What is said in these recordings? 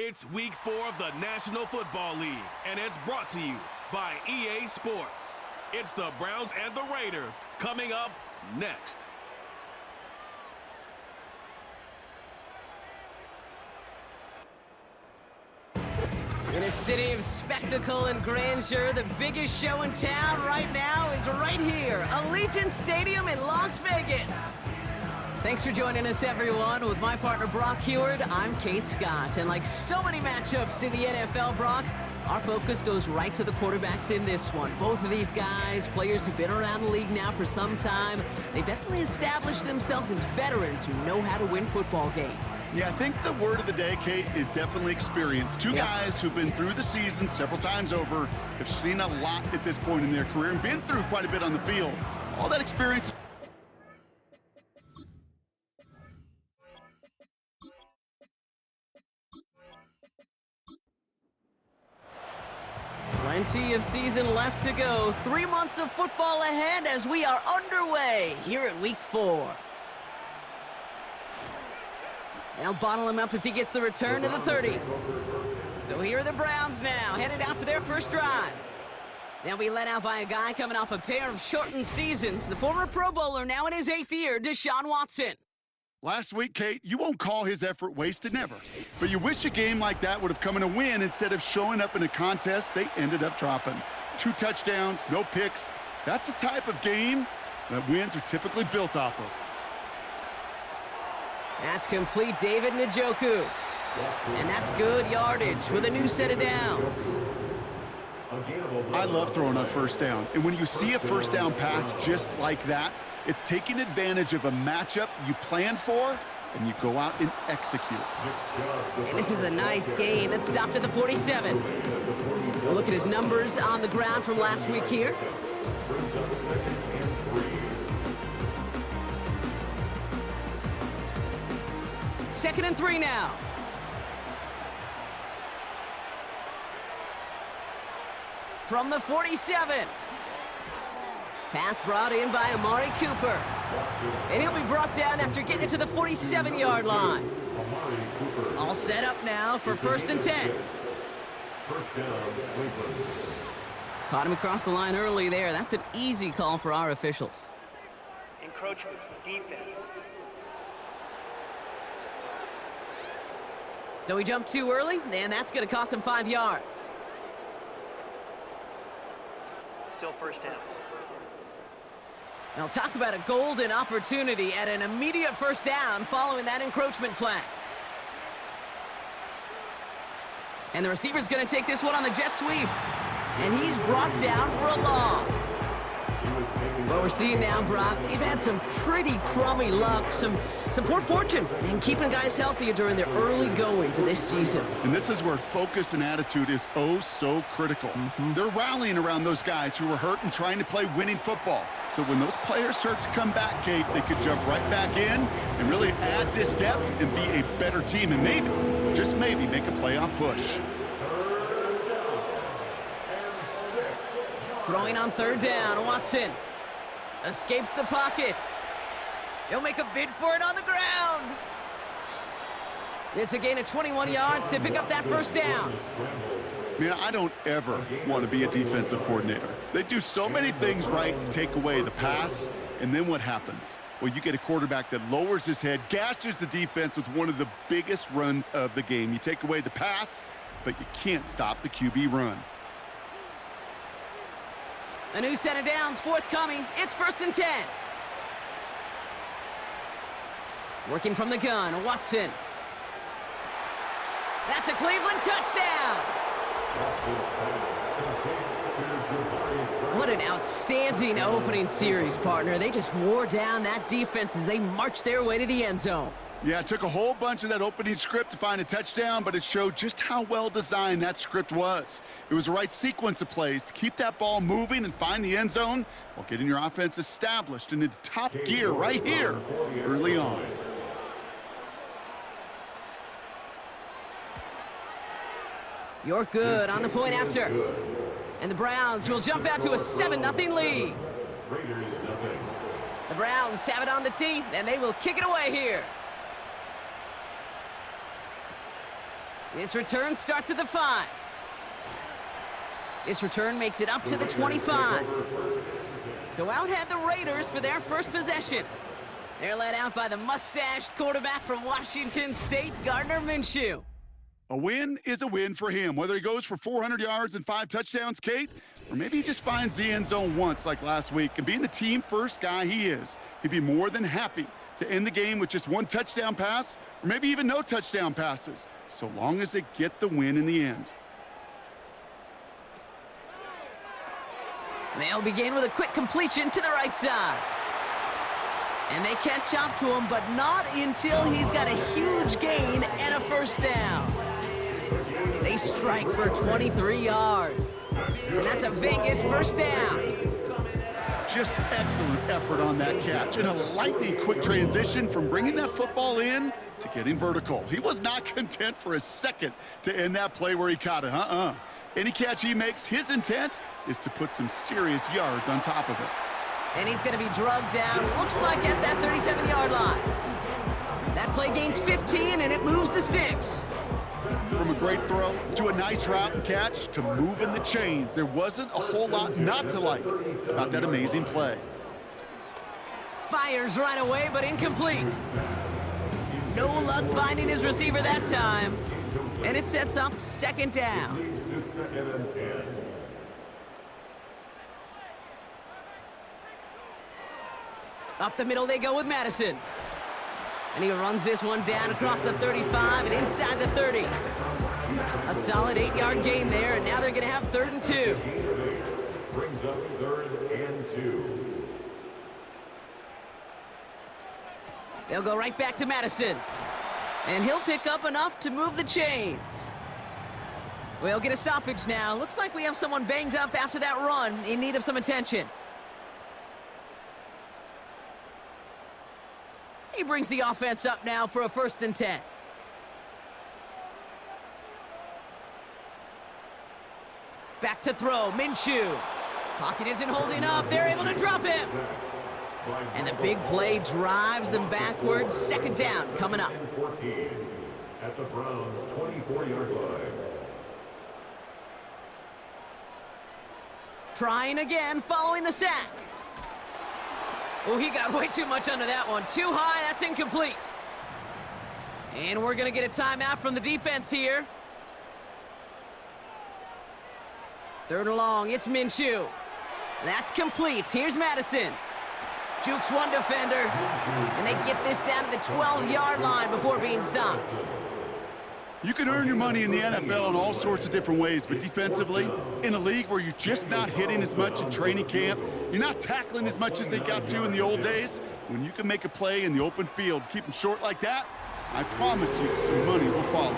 It's week 4 of the National Football League, and it's brought to you by EA Sports. It's the Browns and the Raiders coming up next. In a city of spectacle and grandeur, the biggest show in town right now is right here, Allegiant Stadium in Las Vegas. Thanks for joining us, everyone. With my partner, Brock Heward, I'm Kate Scott. And like so many matchups in the NFL, Brock, our focus goes right to the quarterbacks in this one. Both of these guys, players who've been around the league now for some time, they've definitely established themselves as veterans who know how to win football games. Yeah, I think the word of the day, Kate, is definitely experience. Two guys who've been through the season several times over, have seen a lot at this point in their career and been through quite a bit on the field. All that experience. Plenty of season left to go. 3 months of football ahead as we are underway here at week 4. They'll bottle him up as he gets the return to the 30. So here are the Browns now, headed out for their first drive. They'll be led out by a guy coming off a pair of shortened seasons. The former Pro Bowler, now in his 8th year, Deshaun Watson. Last week, Kate, you won't call his effort wasted, never. But you wish a game like that would have come in a win instead of showing up in a contest they ended up dropping. 2 touchdowns, no picks. That's the type of game that wins are typically built off of. That's complete, David Njoku. And that's good yardage with a new set of downs. I love throwing on first down. And when you see a first down pass just like that, it's taking advantage of a matchup you planned for, and you go out and execute. And this is a nice gain that stopped at the 47. We'll look at his numbers on the ground from last week here. Second and 3 now. From the 47. Pass brought in by Amari Cooper. And he'll be brought down after getting it to the 47-yard line. All set up now for 1st and 10. Caught him across the line early there. That's an easy call for our officials. Encroachment, defense. So he jumped too early, and that's going to cost him 5 yards. Still first down. Now talk about a golden opportunity at an immediate first down following that encroachment flag. And the receiver's going to take this one on the jet sweep. And he's brought down for a loss. What we're seeing now, Brock, they've had some pretty crummy luck, some poor fortune in keeping guys healthy during their early goings of this season. And this is where focus and attitude is oh so critical. They're rallying around those guys who were hurt and trying to play winning football. So when those players start to come back, Kate, they could jump right back in and really add this depth and be a better team and maybe, just maybe, make a playoff push. Throwing on 3rd down, Watson escapes the pocket. He'll make a bid for it on the ground. It's a gain of 21 yards to pick up that first down. Man, I don't ever want to be a defensive coordinator. They do so many things right to take away the pass, and then what happens? Well, you get a quarterback that lowers his head, gashes the defense with one of the biggest runs of the game. You take away the pass, but you can't stop the QB run. A new set of downs forthcoming. It's 1st and 10. Working from the gun, Watson. That's a Cleveland touchdown. What an outstanding opening series, partner. They just wore down that defense as they marched their way to the end zone. Yeah, it took a whole bunch of that opening script to find a touchdown, but it showed just how well designed that script was. It was the right sequence of plays to keep that ball moving and find the end zone while getting your offense established and into top gear right here early on. You're good on the point after. And the Browns will jump out to a 7-0 lead. The Browns have it on the tee, and they will kick it away here. This return starts at the 5. This return makes it up to the 25. So out head the Raiders for their first possession. They're led out by the mustached quarterback from Washington State, Gardner Minshew. A win is a win for him, whether he goes for 400 yards and 5 touchdowns, Kate, or maybe he just finds the end zone once like last week. And being the team-first guy he is, he'd be more than happy to end the game with just 1 touchdown pass, or maybe even no touchdown passes, so long as they get the win in the end. They'll begin with a quick completion to the right side. And they catch up to him, but not until he's got a huge gain and a first down. They strike for 23 yards. And that's a Vegas first down. Just excellent effort on that catch and a lightning quick transition from bringing that football in to getting vertical. He was not content for a second to end that play where he caught it. Any catch he makes, his intent is to put some serious yards on top of it. And he's going to be drugged down, looks like at that 37-yard line. That play gains 15, and it moves the sticks. From a great throw to a nice route and catch to moving the chains, there wasn't a whole lot not to like about that amazing play. Fires right away, but incomplete. No luck finding his receiver that time. And it sets up second down. Up the middle they go with Madison. And he runs this one down across the 35 and inside the 30. A solid 8-yard gain there, and now they're going to have 3rd and 2. Brings up 3rd and 2. They'll go right back to Madison. And he'll pick up enough to move the chains. We'll get a stoppage now. Looks like we have someone banged up after that run in need of some attention. He brings the offense up now for a 1st and 10. Back to throw, Minshew. Pocket isn't holding up. They're able to drop him. And the big play drives them backwards. 2nd down coming up. 14 at the Browns' 24-yard line. Trying again following the sack. Oh, he got way too much under that one. Too high, that's incomplete. And we're going to get a timeout from the defense here. 3rd and long, it's Minshew. That's complete. Here's Madison. Jukes one defender, and they get this down to the 12-yard line before being stopped. You can earn your money in the NFL in all sorts of different ways, but defensively, in a league where you're just not hitting as much in training camp, you're not tackling as much as they got to in the old days, when you can make a play in the open field, keep them short like that, I promise you some money will follow.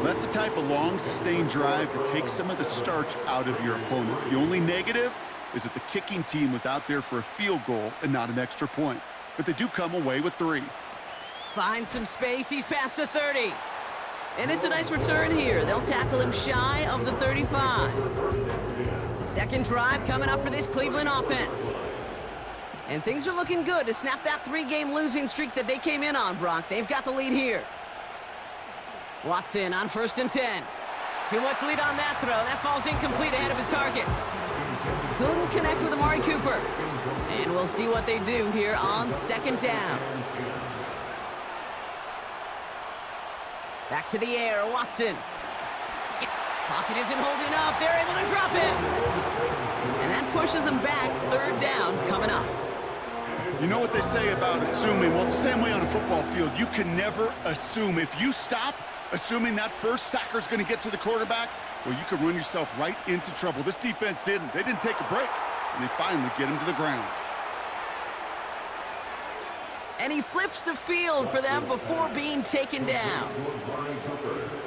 That's the type of long, sustained drive that takes some of the starch out of your opponent. The only negative is that the kicking team was out there for a field goal and not an extra point. But they do come away with 3. Finds some space. He's past the 30. And it's a nice return here. They'll tackle him shy of the 35. 2nd drive coming up for this Cleveland offense. And things are looking good to snap that 3-game losing streak that they came in on, Brock. They've got the lead here. Watson on 1st and 10. Too much lead on that throw. That falls incomplete ahead of his target. Couldn't connect with Amari Cooper. And we'll see what they do here on 2nd down. Back to the air, Watson. Pocket isn't holding up. They're able to drop him. And that pushes them back. 3rd down coming up. You know what they say about assuming? Well, it's the same way on a football field. You can never assume. If you stop assuming that first sacker's going to get to the quarterback, well, you could run yourself right into trouble. This defense didn't. They didn't take a break, and they finally get him to the ground. And he flips the field for them before being taken down.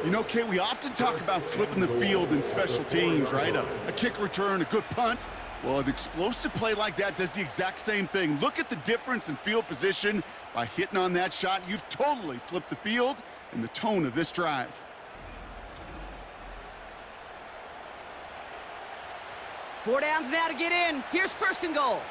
You know, Kate, we often talk about flipping the field in special teams, right? A kick return, a good punt. Well, an explosive play like that does the exact same thing. Look at the difference in field position by hitting on that shot. You've totally flipped the field and the tone of this drive. Four downs now to get in. Here's 1st and goal.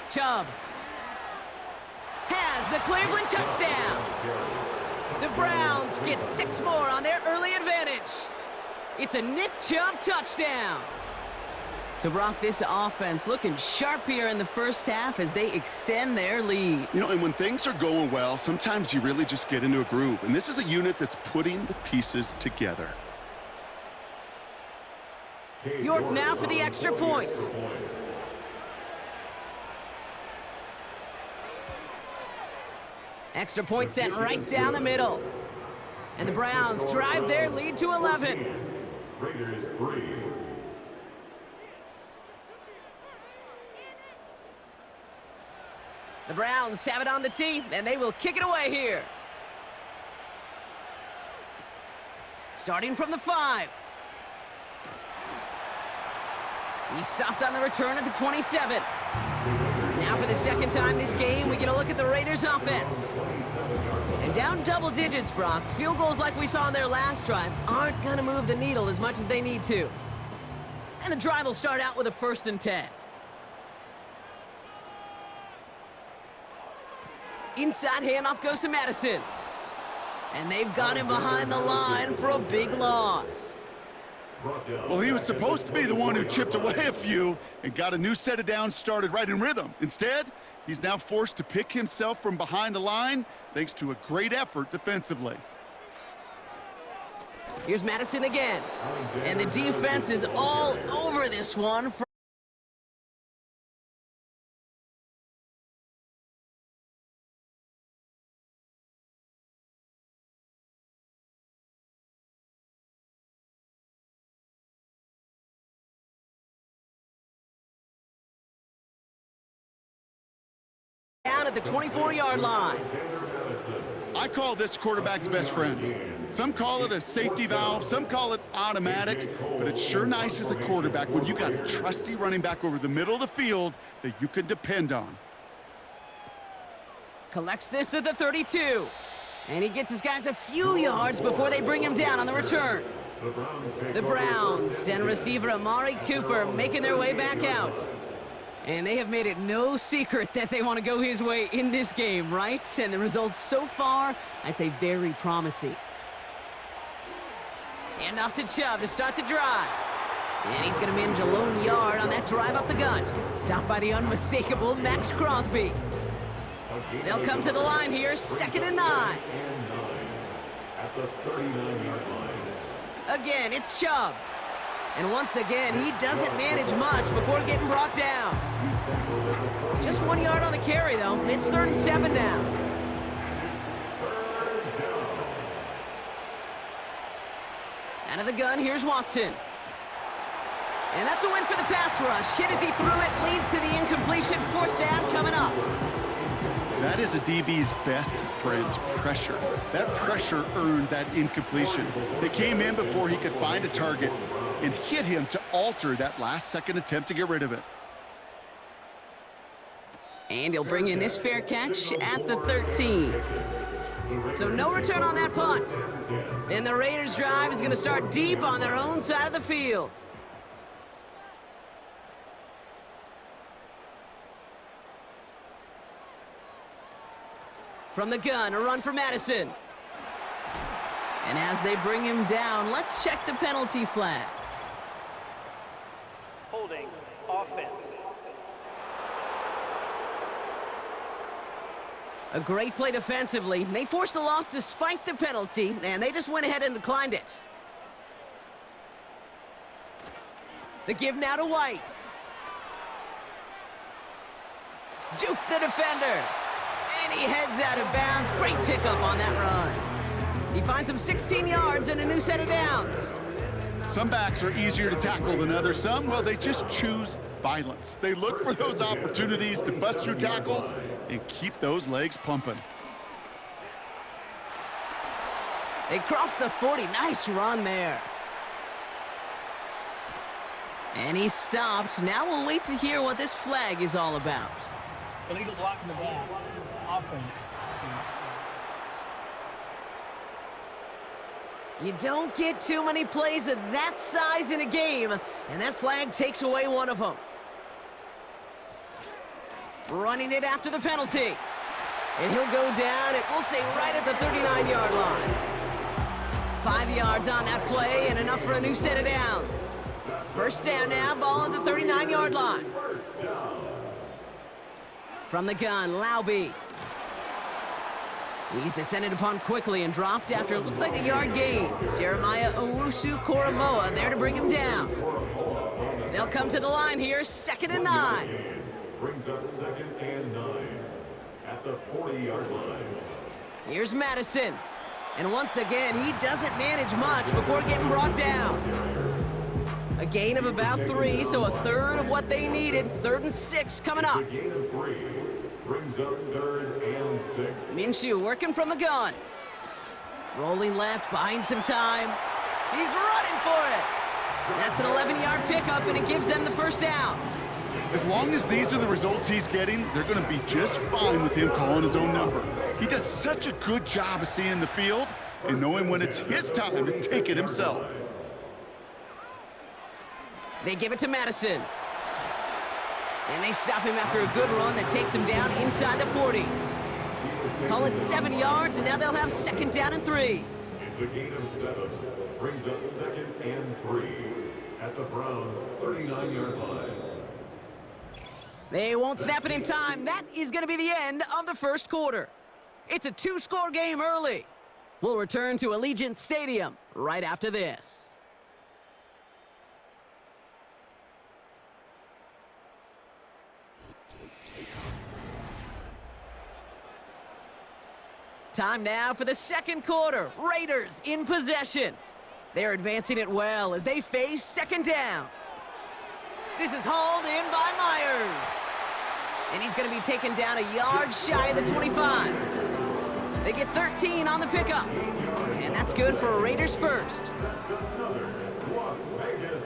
Chubb has the Cleveland touchdown. The Browns get 6 more on their early advantage. It's a Nick Chubb touchdown. So, Brock, this offense looking sharp here in the first half as they extend their lead. You know, and when things are going well, sometimes you really just get into a groove. And this is a unit that's putting the pieces together. York now for the extra point. Extra point sent right down the middle. And the Browns drive their lead to 11. Raiders 3. The Browns have it on the tee, and they will kick it away here. Starting from the 5. He stopped on the return at the 27. Now for the second time this game, we get a look at the Raiders offense. And down double digits, Brock. Field goals like we saw on their last drive aren't going to move the needle as much as they need to. And the drive will start out with a 1st and 10. Inside handoff goes to Madison. And they've got him behind the line for a big loss. Well, he was supposed to be the one who chipped away a few and got a new set of downs started right in rhythm. Instead, he's now forced to pick himself from behind the line thanks to a great effort defensively. Here's Madison again. And the defense is all over this one. Down at the 24-yard line. I call this quarterback's best friend. Some call it a safety valve, some call it automatic, but it's sure nice as a quarterback when you got a trusty running back over the middle of the field that you can depend on. Collects this at the 32. And he gets his guys a few yards before they bring him down on the return. The Browns and receiver Amari Cooper making their way back out. And they have made it no secret that they want to go his way in this game, right? And the results so far, I'd say very promising. And off to Chubb to start the drive. And he's going to manage a lone yard on that drive up the gut. Stopped by the unmistakable Max Crosby. They'll come to the line here, 2nd and 9. At the 39-yard line. Again, it's Chubb. And once again, he doesn't manage much before getting brought down. Just 1 yard on the carry, though. It's 3rd and 7 now. Out of the gun, here's Watson. And that's a win for the pass rush. Hit as he threw it, leads to the incompletion. 4th down coming up. That is a DB's best friend, pressure. That pressure earned that incompletion. They came in before he could find a target and hit him to alter that last-second attempt to get rid of it. And he'll bring in this fair catch at the 13. So no return on that punt. And the Raiders' drive is going to start deep on their own side of the field. From the gun, a run for Madison. And as they bring him down, let's check the penalty flag. Holding offense. A great play defensively. They forced a loss despite the penalty, and they just went ahead and declined it. The give now to White. Juke the defender. And he heads out of bounds. Great pickup on that run. He finds him 16 yards and a new set of downs. Some backs are easier to tackle than others. Some, well, they just choose violence. They look for those opportunities to bust through tackles and keep those legs pumping. They cross the 40. Nice run there. And he's stopped. Now we'll wait to hear what this flag is all about. Illegal block in the back. Offense. You don't get too many plays of that size in a game, and that flag takes away one of them. running it after the penalty. And he'll go down, and we'll say right at the 39-yard line. 5 yards on that play and enough for a new set of downs. First down now, ball at the 39-yard line. From the gun, Laube. He's descended upon quickly and dropped after it looks like a yard gain. Jeremiah Owusu-Koramoah there to bring him down. They'll come to the line here, 2nd and 9. Brings up 2nd and 9 at the 40-yard line. Here's Madison. And once again, he doesn't manage much before getting brought down. A gain of about 3, so a third of what they needed. 3rd and 6 coming up. Gain of 3 brings up 3rd and 6. Minshew working from the gun. Rolling left, buying some time. He's running for it. That's an 11-yard pickup, and it gives them the first down. As long as these are the results he's getting, they're going to be just fine with him calling his own number. He does such a good job of seeing the field and knowing when it's his time to take it himself. They give it to Madison. And they stop him after a good run that takes him down inside the 40. Call it 7 yards, and now they'll have 2nd down and 3. It's a gain of 7. Brings up 2nd and 3 at the Browns' 39-yard line. They won't snap it in time. That is going to be the end of the first quarter. It's a 2-score game early. We'll return to Allegiant Stadium right after this. Time now for the second quarter. Raiders in possession. They're advancing it well as they face 2nd down. This is hauled in by Myers. And he's going to be taken down a yard shy of the 25. They get 13 on the pickup. And that's good for a Raiders first. That's another Las Vegas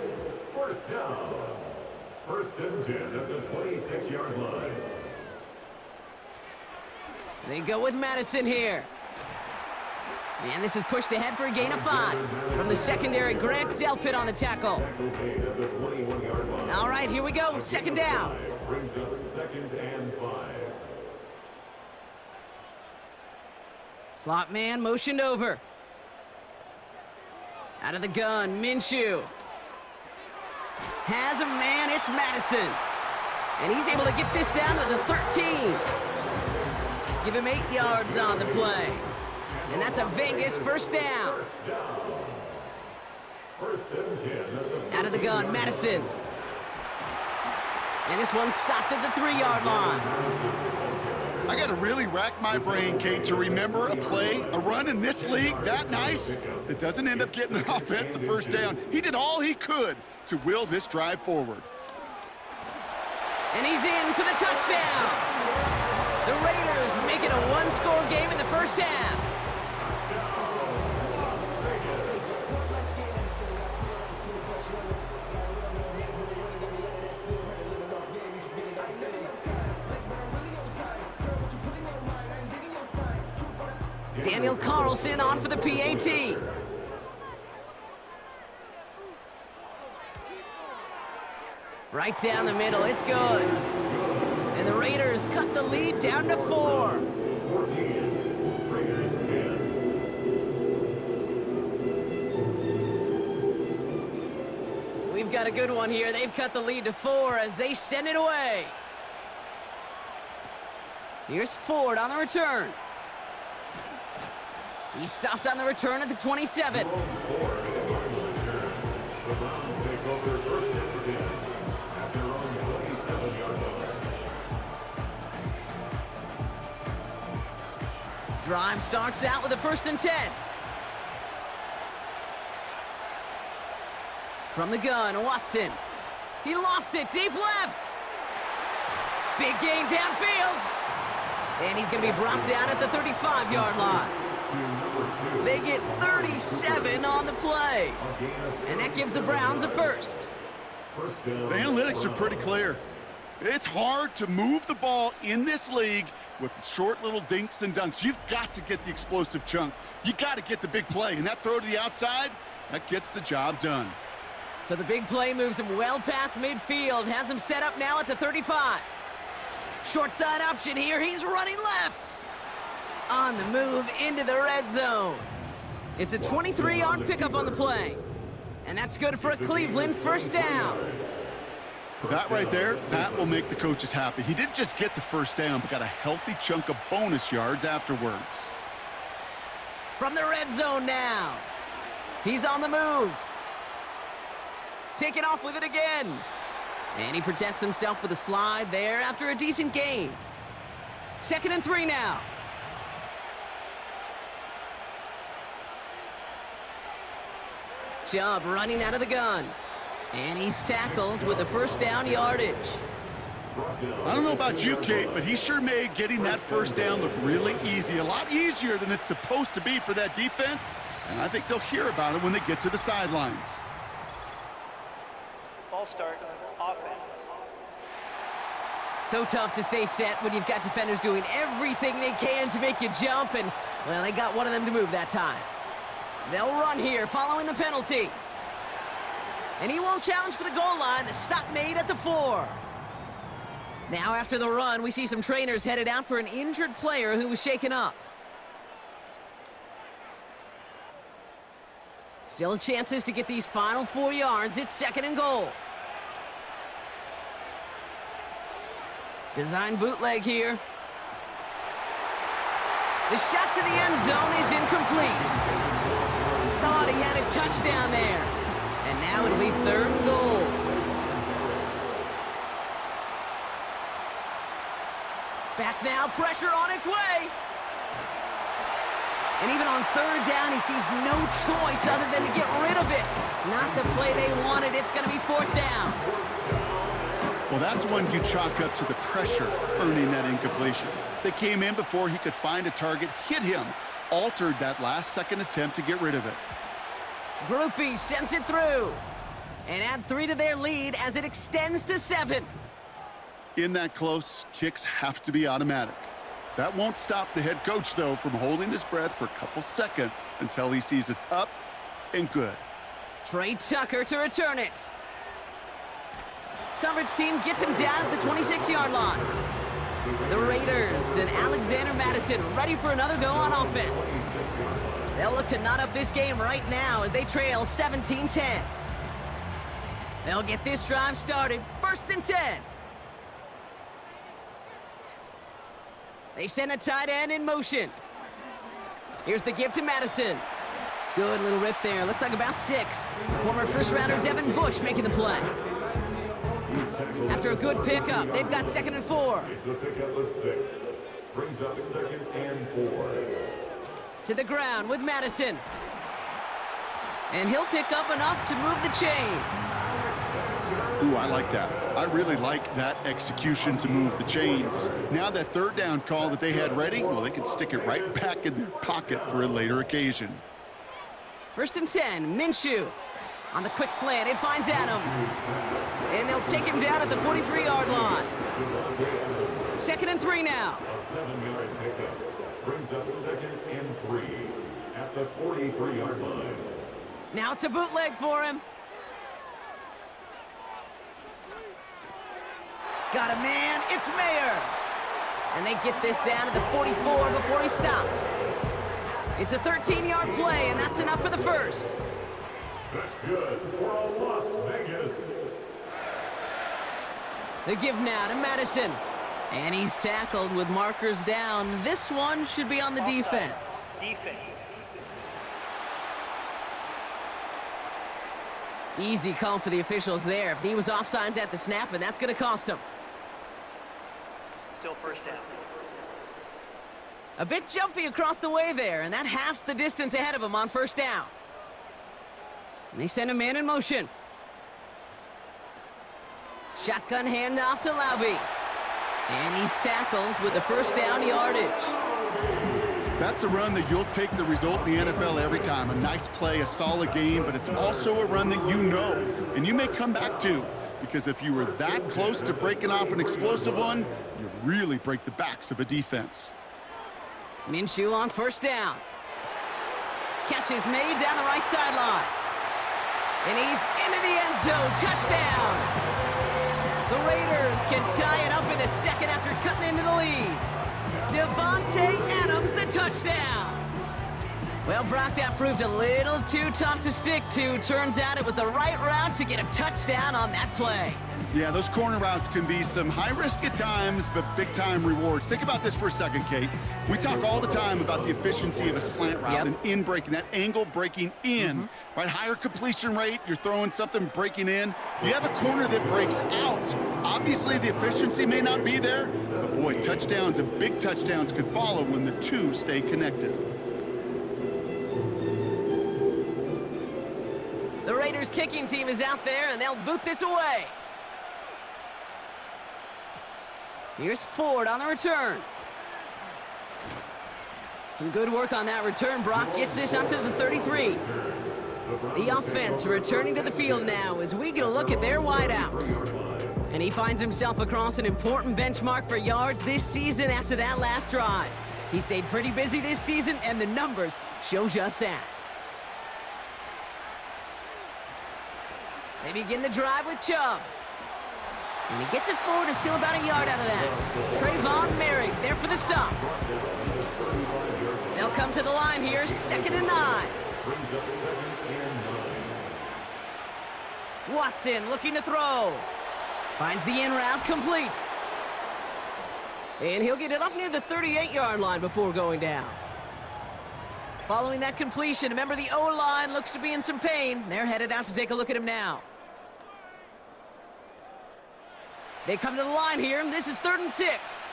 first down. 1st and 10 at the 26-yard line. They go with Madison here. And this is pushed ahead for a gain of 5. From the secondary, Grant Delpit on the tackle. At the 21-yard line. All right, here we go. 2nd down. Brings up 2nd and 5. Slot man motioned over. Out of the gun, Minshew. Has a man, it's Madison. And he's able to get this down to the 13. Give him 8 yards on the play. And that's a Vegas first down. Out of the gun, Madison. And this one's stopped at the 3-yard line. I got to really rack my brain, Kate, to remember a play, a run in this league that nice that doesn't end up getting an offensive first down. He did all he could to will this drive forward. And he's in for the touchdown. The Raiders make it a 1-score game in the first half. Daniel Carlson on for the PAT. Right down the middle, it's good. And the Raiders cut the lead down to 4. 14, Raiders 10. We've got a good one here. They've cut the lead to 4 as they send it away. Here's Ford on the return. He stopped on the return at the 27. The Browns take over 1st and 10 at their own 27-yard line. Drive starts out with a 1st and 10. From the gun, Watson. He lofts it deep left. Big gain downfield. And he's going to be brought down at the 35-yard line. They get 37 on the play. And that gives the Browns a first. The analytics are pretty clear. It's hard to move the ball in this league with short little dinks and dunks. You've got to get the explosive chunk. You got to get the big play. And that throw to the outside, that gets the job done. So the big play moves him well past midfield. Has him set up now at the 35. Short side option here. He's running left. On the move into the red zone. It's a 23-yard pickup on the play. And that's good for a Cleveland first down. That right there, that will make the coaches happy. He didn't just get the first down, but got a healthy chunk of bonus yards afterwards. From the red zone now. He's on the move. Taking off with it again. And he protects himself with a slide there after a decent gain. 2nd and 3 now. Chubb running out of the gun. And he's tackled with a first down yardage. I don't know about you, Kate, but he sure made getting that first down look really easy. A lot easier than it's supposed to be for that defense. And I think they'll hear about it when they get to the sidelines. Ball start, offense. So tough to stay set when you've got defenders doing everything they can to make you jump, and, well, they got one of them to move that time. They'll run here following the penalty. And he won't challenge for the goal line. The stop made at the 4. Now after the run, we see some trainers headed out for an injured player who was shaken up. Still chances to get these final 4 yards. It's 2nd and goal. Design bootleg here. The shot to the end zone is incomplete. Thought he had a touchdown there. And now it'll be 3rd and goal. Back now, pressure on its way. And even on 3rd down, he sees no choice other than to get rid of it. Not the play they wanted. It's going to be 4th down. Well, that's one you chalk up to the pressure earning that incompletion. They came in before he could find a target, hit him, altered that last-second attempt to get rid of it. Groupie sends it through. And add 3 to their lead as it extends to 7. In that close, kicks have to be automatic. That won't stop the head coach, though, from holding his breath for a couple seconds until he sees it's up and good. Trey Tucker to return it. Coverage team gets him down at the 26-yard line. The Raiders and Alexander Madison ready for another go on offense. They'll look to knot up this game right now as they trail 17-10. They'll get this drive started. 1st and 10. They send a tight end in motion. Here's the give to Madison. Good little rip there. Looks like about 6. Former first-rounder Devin Bush making the play. After a good pickup, they've got 2nd and 4. It's a pickup of 6. Brings up 2nd and 4. To the ground with Madison. And he'll pick up enough to move the chains. Ooh, I like that. I really like that execution to move the chains. Now that 3rd down call that they had ready, well, they can stick it right back in their pocket for a later occasion. 1st and 10, Minshew. On the quick slant, it finds Adams. And they'll take him down at the 43-yard line. 2nd and 3 now. A 7-yard pickup. Brings up 2nd and 3 at the 43-yard line. Now it's a bootleg for him. Got a man, it's Mayer. And they get this down to the 44 before he stopped. It's a 13-yard play, and that's enough for the first. That's good for a Las Vegas. The give now to Madison. And he's tackled with markers down. This one should be on the defense. Defense. Easy call for the officials there. He was offsides at the snap, and that's going to cost him. Still 1st down. A bit jumpy across the way there, and that halves the distance ahead of him on 1st down. And they send a man in motion. Shotgun handoff to Laube. And he's tackled with the first down yardage. That's a run that you'll take the result in the NFL every time. A nice play, a solid game, but it's also a run that you know, and you may come back to, because if you were that close to breaking off an explosive one, you really break the backs of a defense. Minshew on 1st down. Catch is made down the right sideline. And he's into the end zone. Touchdown. The Raiders can tie it up in the second after cutting into the lead. Devontae Adams, the touchdown. Well, Brock, that proved a little too tough to stick to. Turns out it was the right route to get a touchdown on that play. Yeah, those corner routes can be some high risk at times, but big time rewards. Think about this for a second, Kate. We talk all the time about the efficiency of a slant route and in breaking, that angle breaking in, right? Higher completion rate, you're throwing something breaking in. You have a corner that breaks out. Obviously, the efficiency may not be there, but boy, touchdowns and big touchdowns can follow when the two stay connected. The Raiders kicking team is out there, and they'll boot this away. Here's Ford on the return. Some good work on that return. Brock gets this up to the 33. The offense returning to the field now as we get a look at their wideouts. And he finds himself across an important benchmark for yards this season after that last drive. He stayed pretty busy this season, and the numbers show just that. They begin the drive with Chubb. And he gets it forward and still about a yard out of that. Trayvon Merrick there for the stop. They'll come to the line here, 2nd and 9. Watson looking to throw. Finds the in route complete. And he'll get it up near the 38-yard line before going down. Following that completion, remember the O-line looks to be in some pain. They're headed out to take a look at him now. They come to the line here, and this is 3rd and 6.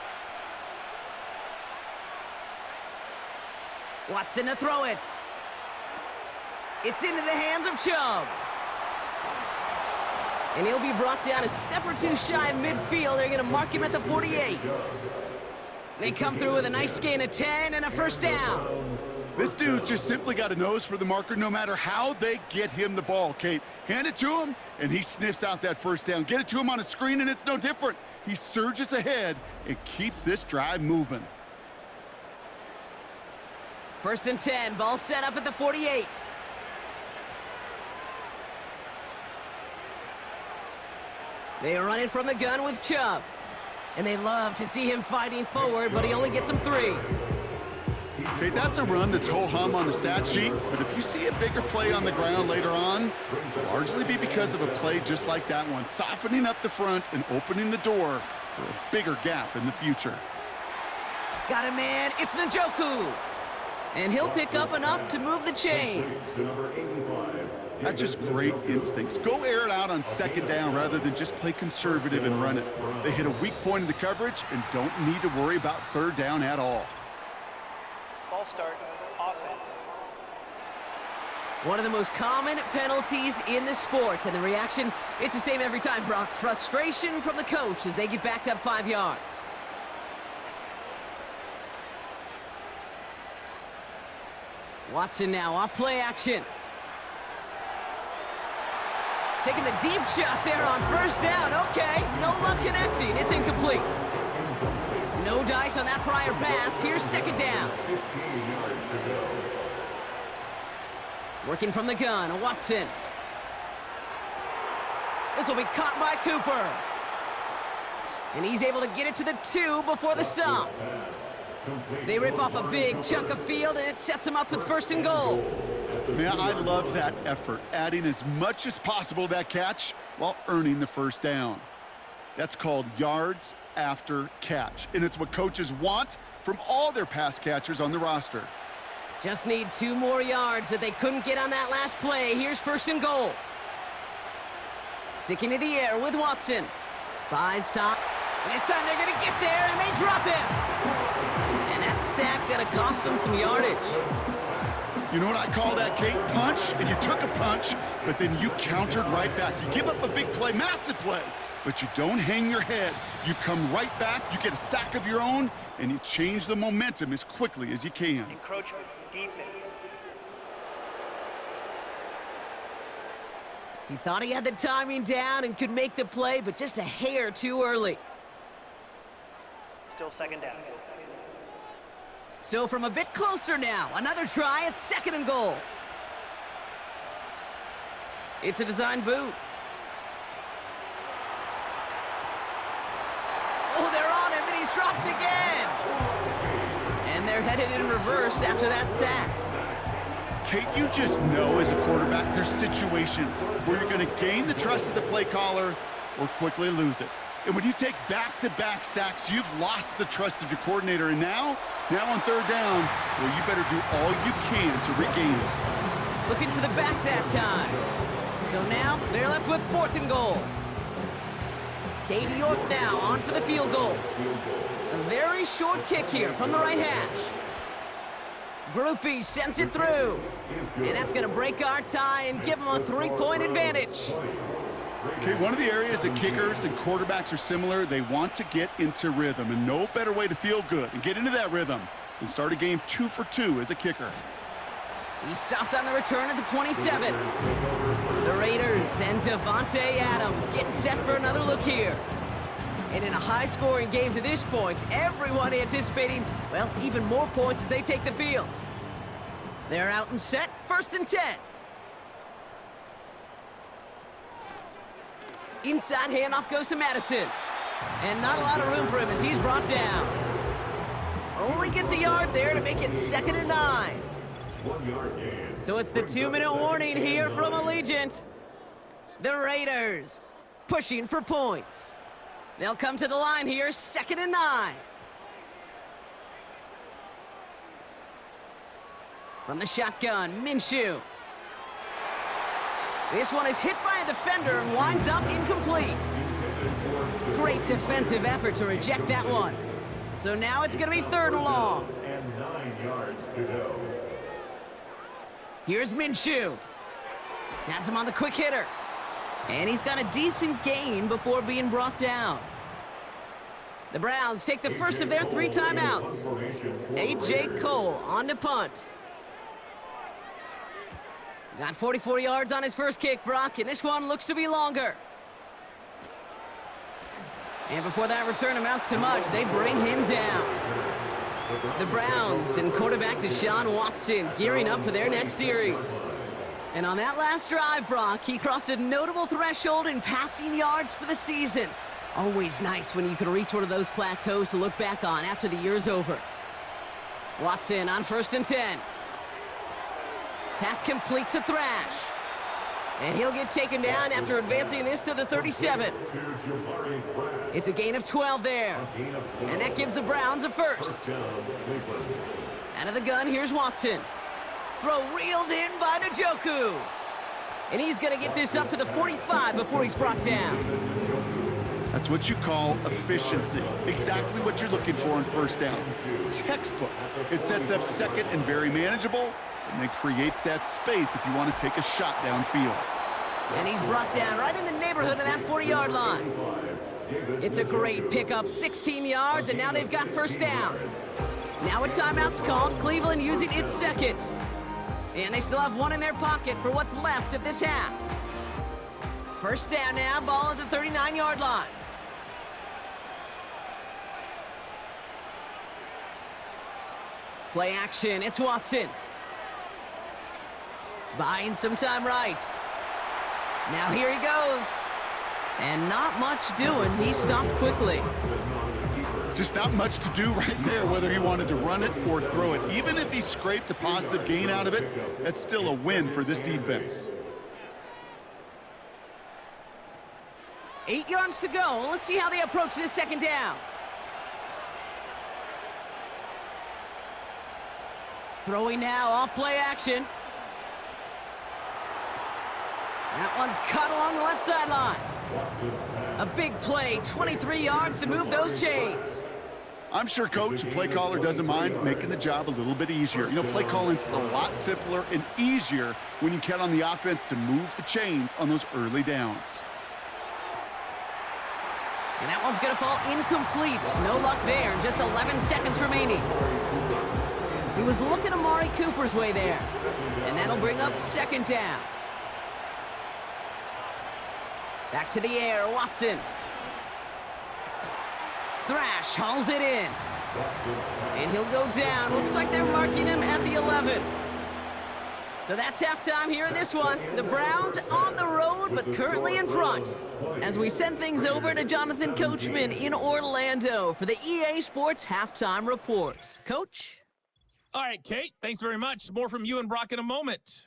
Watson to throw it. It's into the hands of Chubb. And he'll be brought down a step or two shy of midfield. They're going to mark him at the 48. They come through with a nice gain of 10 and a first down. This dude's just simply got a nose for the marker no matter how they get him the ball, Kate. Hand it to him, and he sniffs out that first down. Get it to him on a screen, and it's no different. He surges ahead and keeps this drive moving. 1st and 10, ball set up at the 48. They run it from the gun with Chubb. And they love to see him fighting forward, but he only gets them 3. Okay, that's a run that's ho-hum on the stat sheet, but if you see a bigger play on the ground later on, it'll largely be because of a play just like that one, softening up the front and opening the door for a bigger gap in the future. Got a man, it's Njoku. And he'll pick up enough to move the chains. That's just great instincts. Go air it out on 2nd down rather than just play conservative and run it. They hit a weak point in the coverage and don't need to worry about 3rd down at all. Ball start, offense. One of the most common penalties in the sport, and the reaction, it's the same every time, Brock. Frustration from the coach as they get backed up 5 yards. Watson now off play action. Taking the deep shot there on 1st down. Okay, no luck connecting. It's incomplete. No dice on that prior pass. Here's 2nd down. Working from the gun, Watson. This will be caught by Cooper. And he's able to get it to the 2 before the stop. They rip off a big chunk of field, and it sets them up with 1st and goal. Man, I love that effort, adding as much as possible to that catch while earning the 1st down. That's called yards after catch, and it's what coaches want from all their pass catchers on the roster. Just need 2 more yards that they couldn't get on that last play. Here's 1st and goal. Sticking to the air with Watson. Buys top. And this time they're going to get there, and they drop him. And that sack going to cost them some yardage. You know what I call that, Kate? Punch, and you took a punch, but then you countered right back. You give up a big play, massive play, but you don't hang your head. You come right back, you get a sack of your own, and you change the momentum as quickly as you can. Encroachment, defense. He thought he had the timing down and could make the play, but just a hair too early. Still 2nd down. So from a bit closer now, another try at 2nd and goal. It's a design boot. sacked again. And they're headed in reverse after that sack. Kate, you just know as a quarterback there's situations where you're going to gain the trust of the play caller or quickly lose it. And when you take back-to-back sacks, you've lost the trust of your coordinator. And now on third down, well, you better do all you can to regain it. Looking for the back that time. So now they're left with 4th and goal. Katie York now on for the field goal. A very short kick here from the right hash. Groupie sends it through. And that's going to break our tie and give them a 3-point advantage. Okay, one of the areas that kickers and quarterbacks are similar, they want to get into rhythm. And no better way to feel good and get into that rhythm than start a game 2 for 2 as a kicker. He stopped on the return at the 27. The Raiders and Devontae Adams getting set for another look here. And in a high-scoring game to this point, everyone anticipating, well, even more points as they take the field. They're out and set, 1st and 10. Inside handoff goes to Madison. And not a lot of room for him as he's brought down. Only gets a yard there to make it 2nd and 9. 1 yard gain. So it's the 2-minute warning here from Allegiant. The Raiders pushing for points. They'll come to the line here, 2nd and 9. From the shotgun, Minshew. This one is hit by a defender and winds up incomplete. Great defensive effort to reject that one. So now it's going to be 3rd and long. And 9 yards to go. Here's Minshew. Has him on the quick hitter. And he's got a decent gain before being brought down. The Browns take the first of their 3 timeouts. A.J. Cole on to punt. Got 44 yards on his first kick, Brock, and this one looks to be longer. And before that return amounts to much, they bring him down. The Browns and quarterback Deshaun Watson gearing up for their next series. And on that last drive, Brock, he crossed a notable threshold in passing yards for the season. Always nice when you can reach one of those plateaus to look back on after the year's over. Watson on 1st and 10. Pass complete to Thrash. And he'll get taken down after advancing this to the 37. It's a gain of 12 there. And that gives the Browns a first. Out of the gun, here's Watson. Throw reeled in by Njoku. And he's going to get this up to the 45 before he's brought down. That's what you call efficiency. Exactly what you're looking for on 1st down. Textbook. It sets up 2nd and very manageable, and then creates that space if you want to take a shot downfield. And he's brought down right in the neighborhood of that 40-yard line. It's a great pickup, 16 yards, and now they've got 1st down. Now a timeout's called, Cleveland using its 2nd. And they still have 1 in their pocket for what's left of this half. 1st down now, ball at the 39-yard line. Play action, it's Watson. Buying some time right. Now here he goes. And not much doing, he stopped quickly. Just not much to do right there, whether he wanted to run it or throw it. Even if he scraped a positive gain out of it, that's still a win for this defense. 8 yards to go. Let's see how they approach this 2nd down. Throwing now off play action. That one's cut along the left sideline. A big play, 23 yards to move those chains. I'm sure coach and play caller doesn't mind making the job a little bit easier. You know, play calling's a lot simpler and easier when you count on the offense to move the chains on those early downs. And that one's going to fall incomplete. No luck there. Just 11 seconds remaining. He was looking Amari Cooper's way there. And that'll bring up 2nd down. Back to the air, Watson. Thrash hauls it in. And he'll go down. Looks like they're marking him at the 11. So that's halftime here in this one. The Browns on the road out, but currently in front. As we send things over to Jonathan Coachman in Orlando for the EA Sports Halftime Report. Coach? All right, Kate, thanks very much. More from you and Brock in a moment.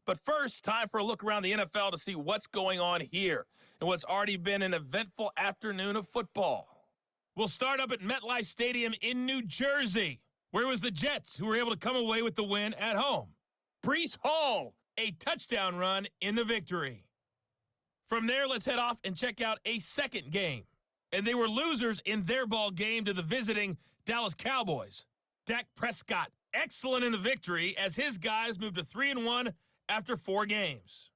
But first, time for a look around the NFL to see what's going on here and what's already been an eventful afternoon of football. We'll start up at MetLife Stadium in New Jersey, where it was the Jets who were able to come away with the win at home. Breece Hall, a touchdown run in the victory. From there, let's head off and check out a second game. And they were losers in their ball game to the visiting Dallas Cowboys. Dak Prescott, excellent in the victory as his guys moved to 3-1 after 4 games.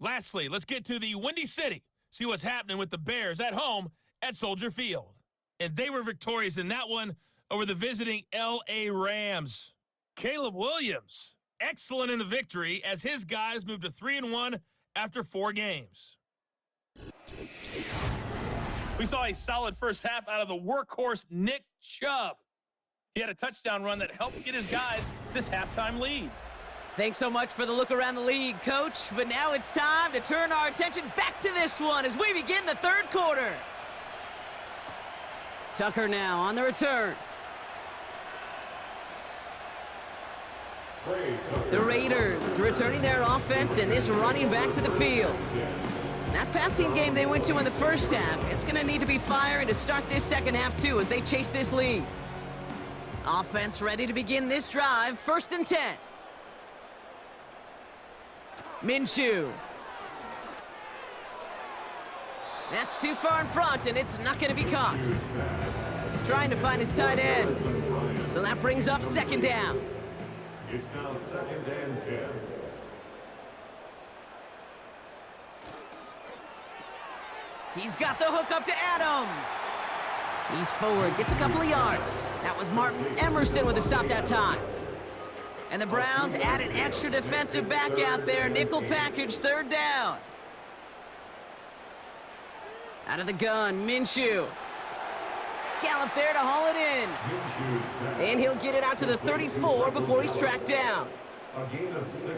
Lastly, let's get to the Windy City, see what's happening with the Bears at home at Soldier Field. And they were victorious in that one over the visiting L.A. Rams. Caleb Williams, excellent in the victory as his guys moved to 3-1 after 4 games. We saw a solid first half out of the workhorse Nick Chubb. He had a touchdown run that helped get his guys this halftime lead. Thanks so much for the look around the league, Coach. But now it's time to turn our attention back to this one as we begin the third quarter. Tucker now on the return. The Raiders returning their offense and this running back to the field. That passing game they went to in the first half, it's going to need to be firing to start this second half too as they chase this lead. Offense ready to begin this drive, 1st and 10. Minshew. That's too far in front, and it's not going to be caught. Trying to find his tight end. So that brings up 2nd down. It's now 2nd and 10. He's got the hook up to Adams. He's forward, gets a couple of yards. That was Martin Emerson with a stop that time. And the Browns add an extra defensive back out there. Nickel package, 3rd down. Out of the gun, Minshew. Gallop there to haul it in. And he'll get it out to the 34 before he's tracked down.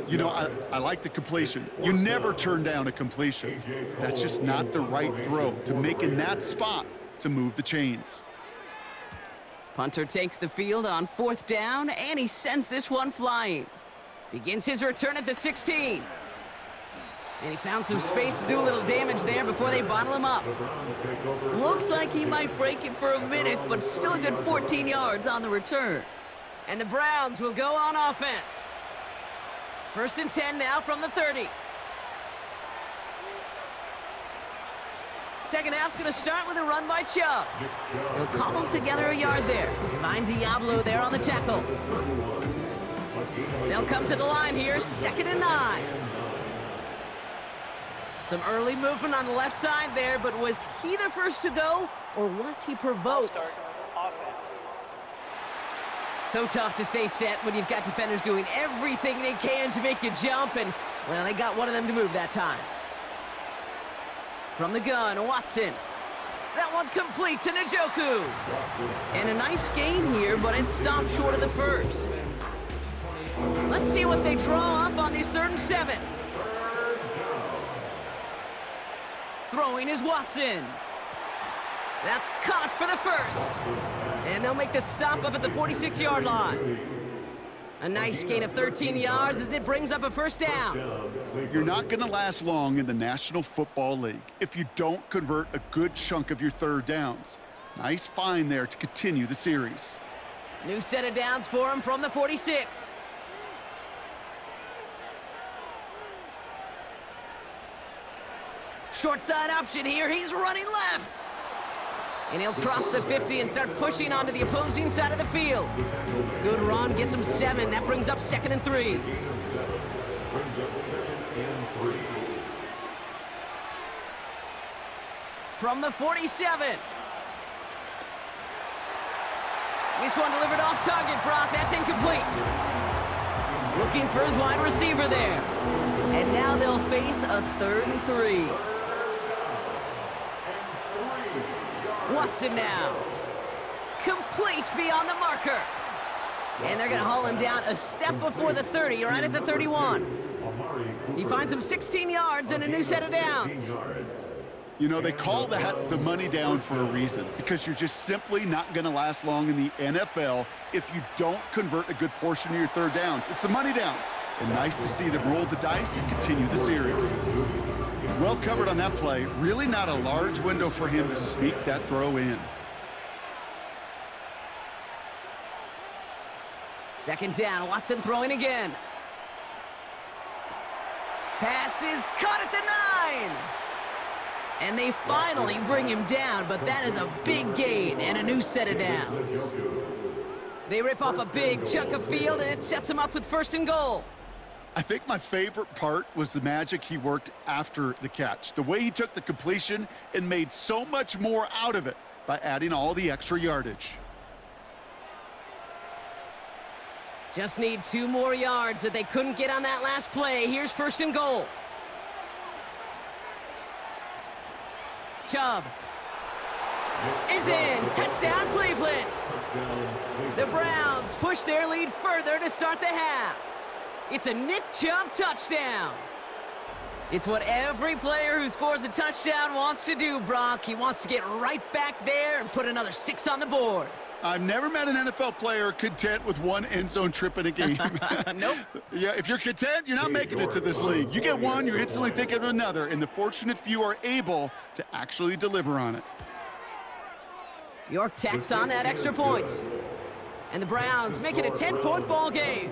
You know, I like the completion. You never turn down a completion. That's just not the right throw to make in that spot to move the chains. Punter takes the field on 4th down, and he sends this one flying. Begins his return at the 16. And he found some space to do a little damage there before they bottle him up. Looks like he might break it for a minute, but still a good 14 yards on the return. And the Browns will go on offense. 1st and 10 now from the 30. Second half's going to start with a run by Chubb. He'll cobble together a yard there. Find Diablo there on the tackle. They'll come to the line here, 2nd and 9. Some early movement on the left side there, but was he the first to go, or was he provoked? Offense. So tough to stay set when you've got defenders doing everything they can to make you jump, and, well, they got one of them to move that time. From the gun, Watson. That one complete to Njoku. And a nice gain here, but it stopped short of the first. Let's see what they draw up on this 3rd and 7. Throwing is Watson. That's caught for the first. And they'll make the stop up at the 46-yard line. A nice gain of 13 yards as it brings up a 1st down. You're not going to last long in the National Football League if you don't convert a good chunk of your 3rd downs. Nice find there to continue the series. New set of downs for him from the 46. Short side option here. He's running left. And he'll cross the 50 and start pushing onto the opposing side of the field. Good run, gets him 7. That brings up 2nd and 3. From the 47. This one delivered off target, Brock. That's incomplete. Looking for his wide receiver there. And now they'll face a 3rd and 3. Watson now. Complete beyond the marker. And they're going to haul him down a step before the 30, right at the 31. He finds him 16 yards and a new set of downs. You know, they call that the money down for a reason, because you're just simply not going to last long in the NFL if you don't convert a good portion of your third downs. It's the money down. And nice to see them roll the dice and continue the series. Well covered on that play. Really not a large window for him to sneak that throw in. Second down, Watson throwing again. Pass is caught at the 9. And they finally bring him down, but that is a big gain and a new set of downs. They rip off a big chunk of field, and it sets him up with 1st and goal. I think my favorite part was the magic he worked after the catch. The way he took the completion and made so much more out of it by adding all the extra yardage. Just need 2 more yards that they couldn't get on that last play. Here's 1st and goal. Chubb is in. Touchdown, Cleveland. The Browns push their lead further to start the half. It's a Nick Chubb touchdown. It's what every player who scores a touchdown wants to do, Brock. He wants to get right back there and put another 6 on the board. I've never met an NFL player content with 1 end zone trip in a game. Nope. Yeah, if you're content, you're not making it to this league. You get one, you're instantly thinking of another, and the fortunate few are able to actually deliver on it. York tacks on that extra point. And the Browns make it a 10-point ball game.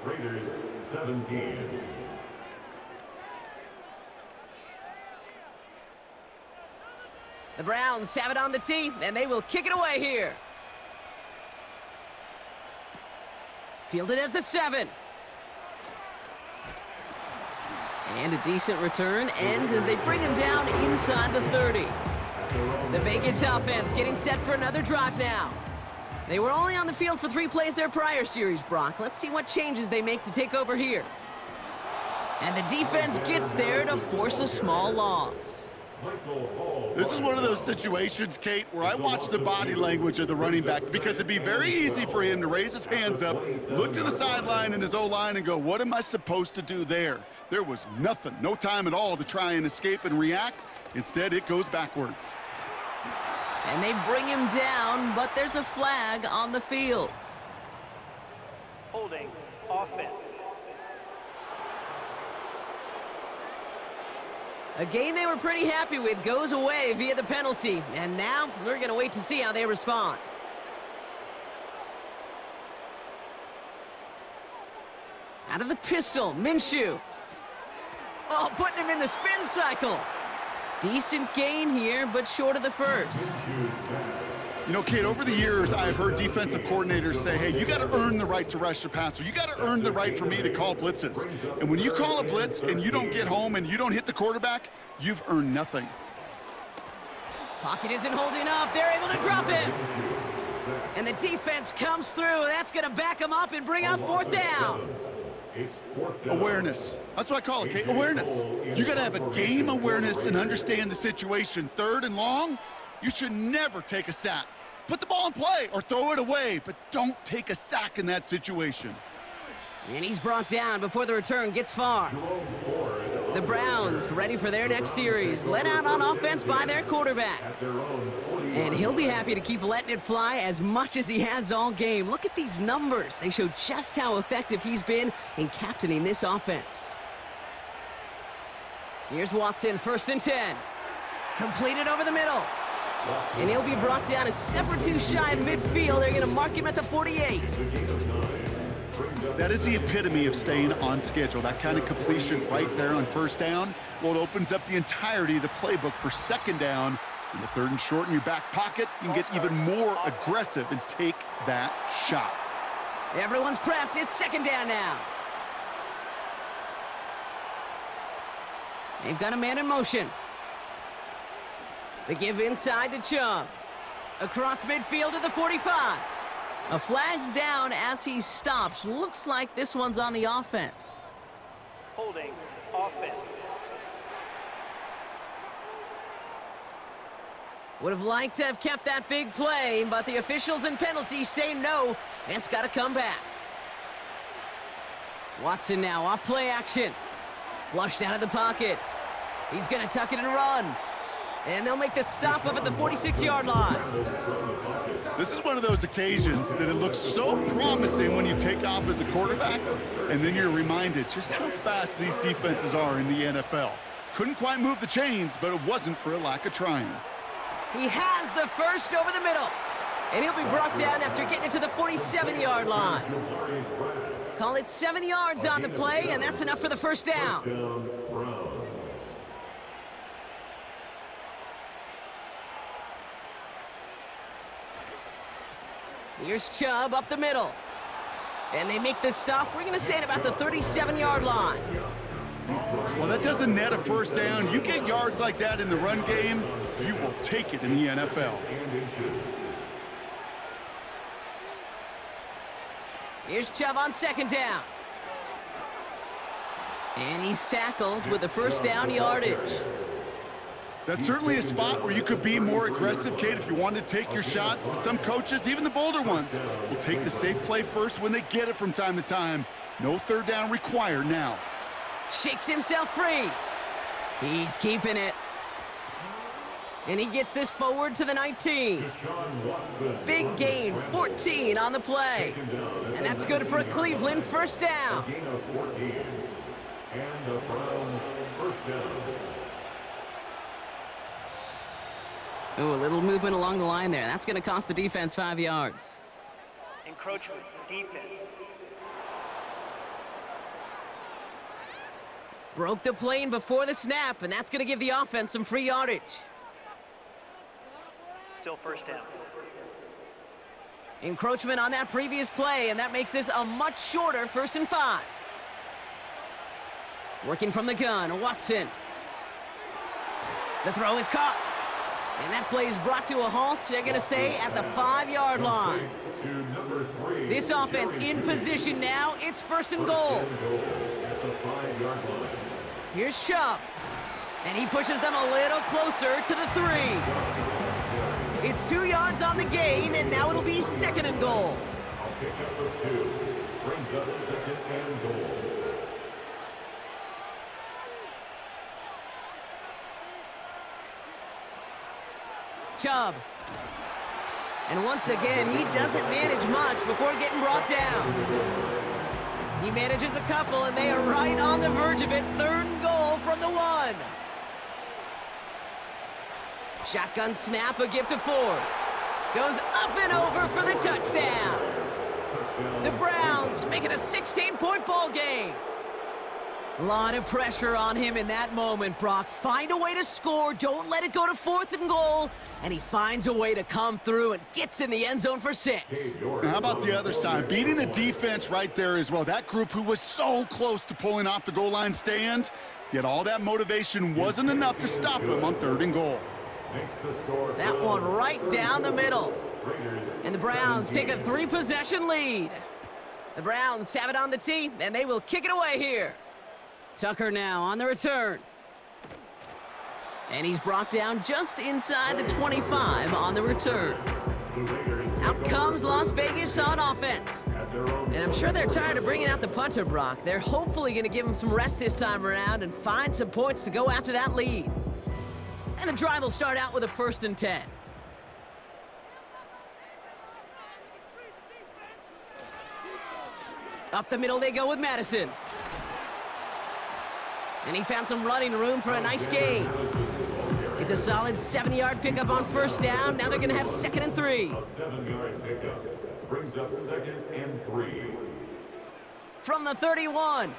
Raiders 17. The Browns have it on the tee, and they will kick it away here. Fielded at the 7. And a decent return ends as they bring him down inside the 30. The Vegas offense getting set for another drive now. They were only on the field for 3 plays their prior series, Brock. Let's see what changes they make to take over here. And the defense gets there to force a small loss. This is one of those situations, Kate, where I watch the body language of the running back, because it'd be very easy for him to raise his hands up, look to the sideline and his O-line and go, what am I supposed to do there? There was nothing, no time at all to try and escape and react. Instead, it goes backwards. And they bring him down, but there's a flag on the field. Holding offense. A game they were pretty happy with goes away via the penalty. And now we're going to wait to see how they respond. Out of the pistol, Minshew. Oh, putting him in the spin cycle. Decent gain here, but short of the first. You know, Kate, over the years, I've heard defensive coordinators say, hey, you got to earn the right to rush the passer. You got to earn the right for me to call blitzes. And when you call a blitz and you don't get home and you don't hit the quarterback, you've earned nothing. Pocket isn't holding up. They're able to drop him. And the defense comes through. That's going to back them up and bring up 4th down. Awareness. That's what I call it, Kate. Awareness. You got to have a game awareness and understand the situation. 3rd and long, you should never take a sack. Put the ball in play or throw it away, but don't take a sack in that situation. And he's brought down before the return gets far. The Browns ready for their next series, led out on offense by their quarterback. And he'll be happy to keep letting it fly as much as he has all game. Look at these numbers. They show just how effective he's been in captaining this offense. Here's Watson, 1st and 10. Completed over the middle. And he'll be brought down a step or 2 shy of midfield. They're going to mark him at the 48. That is the epitome of staying on schedule. That kind of completion right there on 1st down. Well, it opens up the entirety of the playbook for 2nd down. In the 3rd and short in your back pocket, you can get even more aggressive and take that shot. Everyone's prepped. It's 2nd down now. They've got a man in motion. They give inside to Chubb. Across midfield to the 45. A flag's down as he stops. Looks like this one's on the offense. Holding offense. Would have liked to have kept that big play, but the officials and penalties say no, and it's got to come back. Watson now off play action. Flushed out of the pocket. He's going to tuck it and run. And they'll make the stop up at the 46-yard line. This is one of those occasions that it looks so promising when you take off as a quarterback, and then you're reminded just how fast these defenses are in the NFL. Couldn't quite move the chains, but it wasn't for a lack of trying. He has the first over the middle. And he'll be brought down after getting it to the 47-yard line. Call it 7 yards on the play, and that's enough for the first down. Here's Chubb up the middle. And they make the stop, we're going to say at about the 37-yard line. Well, that doesn't net a first down. You get yards like that in the run game, you will take it in the NFL. Here's Chubb on second down. And he's tackled with the first down yardage. That's certainly a spot where you could be more aggressive, Kate, if you wanted to take your shots. But some coaches, even the bolder ones, will take the safe play first when they get it from time to time. No third down required now. Shakes himself free. He's keeping it. And he gets this forward to the 19. Big gain, 14 on the play. And that's good for a Cleveland first down. And the Browns first down. Ooh, a little movement along the line there. That's going to cost the defense 5 yards. Encroachment, defense. Broke the plane before the snap, and that's going to give the offense some free yardage. Still first down. Encroachment on that previous play, and that makes this a much shorter 1st and 5. Working from the gun, Watson. The throw is caught. And that play is brought to a halt, they're going to say, at the 5-yard line. This offense in position now. It's 1st and goal. Here's Chubb. And he pushes them a little closer to the 3. It's 2 yards on the gain, and now it'll be 2nd and goal. Pickup of 2 brings up 2nd and goal. Chubb. And once again, he doesn't manage much before getting brought down. He manages a couple, and they are right on the verge of it. 3rd and goal from the 1. Shotgun snap, a gift to Ford. Goes up and over for the touchdown. The Browns make it a 16-point ball game. A lot of pressure on him in that moment, Brock. Find a way to score. Don't let it go to 4th and goal. And he finds a way to come through and gets in the end zone for 6. Now, how about the other side? Beating the defense right there as well. That group who was so close to pulling off the goal line stand, yet all that motivation wasn't enough to stop him on 3rd and goal. That one right down the middle. And the Browns take a 3-possession lead. The Browns have it on the tee, and they will kick it away here. Tucker now on the return. And he's brought down just inside the 25 on the return. Out comes Las Vegas on offense. And I'm sure they're tired of bringing out the punter, Brock. They're hopefully going to give him some rest this time around and find some points to go after that lead. And the drive will start out with a 1st and 10. Up the middle they go with Madison. And he found some running room for a nice gain. It's a solid 7-yard pickup on 1st down. Now they're going to have 2nd and 3. A 7-yard pickup brings up 2nd and 3. From the 31.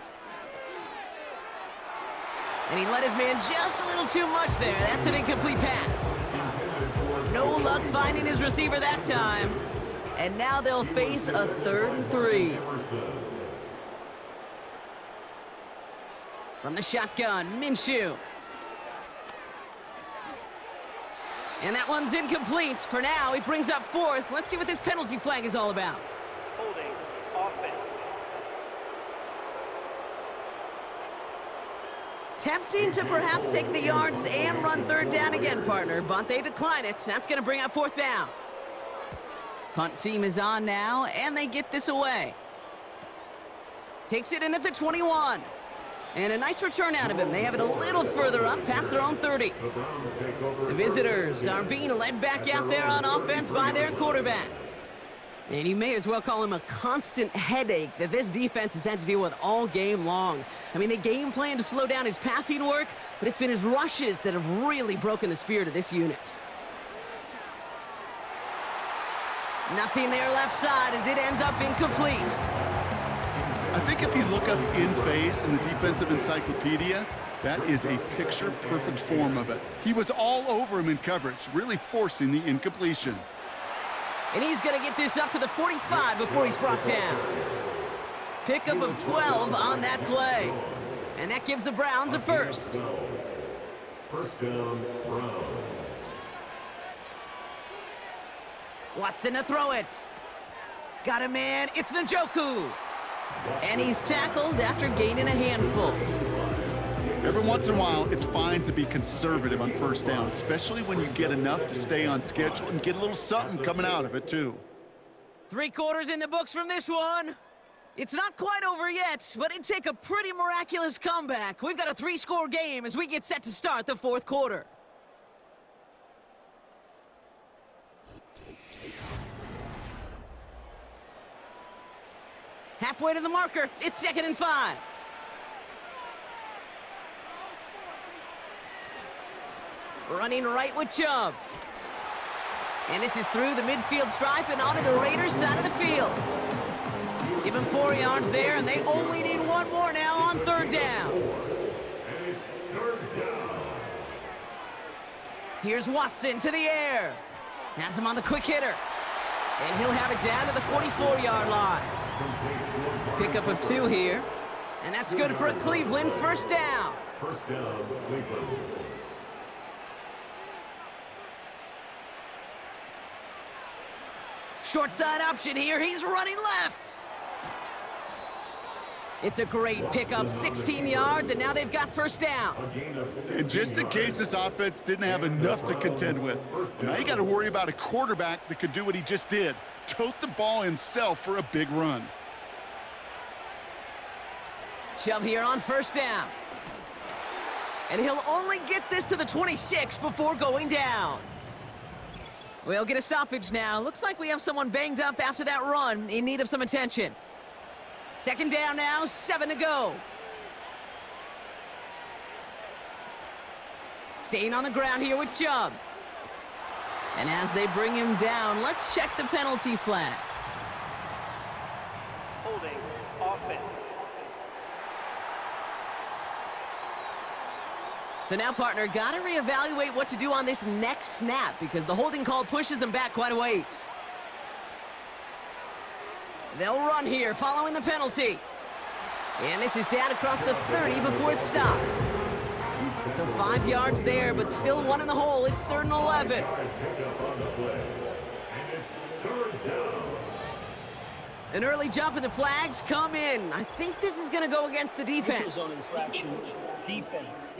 And he let his man just a little too much there. That's an incomplete pass. No luck finding his receiver that time. And now they'll face a 3rd and 3. From the shotgun, Minshew. And that one's incomplete. For now, he brings up 4th. Let's see what this penalty flag is all about. Holding, offense. Tempting to perhaps take the yards and run 3rd down again, partner, but they decline it. That's going to bring up 4th down. Punt team is on now, and they get this away. Takes it in at the 21. And a nice return out of him. They have it a little further up, past their own 30. The Browns take over. The visitors are being led back out there on offense by their quarterback. And you may as well call him a constant headache that this defense has had to deal with all game long. I mean, they game plan to slow down his passing work, but it's been his rushes that have really broken the spirit of this unit. Nothing there left side as it ends up incomplete. I think if you look up in phase in the defensive encyclopedia, that is a picture-perfect form of it. He was all over him in coverage, really forcing the incompletion. And he's going to get this up to the 45 before he's brought down. Pickup of 12 on that play. And that gives the Browns a first. First down, Browns. Watson to throw it. Got a man. It's Njoku. And he's tackled after gaining a handful. Every once in a while, it's fine to be conservative on first down, especially when you get enough to stay on schedule and get a little something coming out of it, too. 3 quarters in the books from this one. It's not quite over yet, but it'd take a pretty miraculous comeback. We've got a 3-score game as we get set to start the 4th quarter. Halfway to the marker, it's 2nd and 5. Running right with Chubb. And this is through the midfield stripe and onto the Raiders' side of the field. Give him 4 yards there, and they only need 1 more now on 3rd down. And it's 3rd down. Here's Watson to the air. Has him on the quick hitter. And he'll have it down to the 44-yard line. Pickup of 2 here. And that's good for a Cleveland first down. First down, Cleveland. Short side option here. He's running left. It's a great pickup, 16 yards, and now they've got first down. A gain of 16 And just in case this offense didn't have enough to contend with, now you got to worry about a quarterback that could do what he just did, tote the ball himself for a big run. Chubb here on first down. And he'll only get this to the 26 before going down. We'll get a stoppage now. Looks like we have someone banged up after that run in need of some attention. 2nd down now, 7 to go. Staying on the ground here with Chubb. And as they bring him down, let's check the penalty flag. Holding offense. So now, partner, got to reevaluate what to do on this next snap because the holding call pushes them back quite a ways. They'll run here following the penalty. And this is down across the 30 before it's stopped. So 5 yards there, but still 1 in the hole. It's 3rd and 11. pickup on the play. And it's 3rd down. An early jump and the flags come in. I think this is going to go against the Neutral defense. zone infraction. Defense.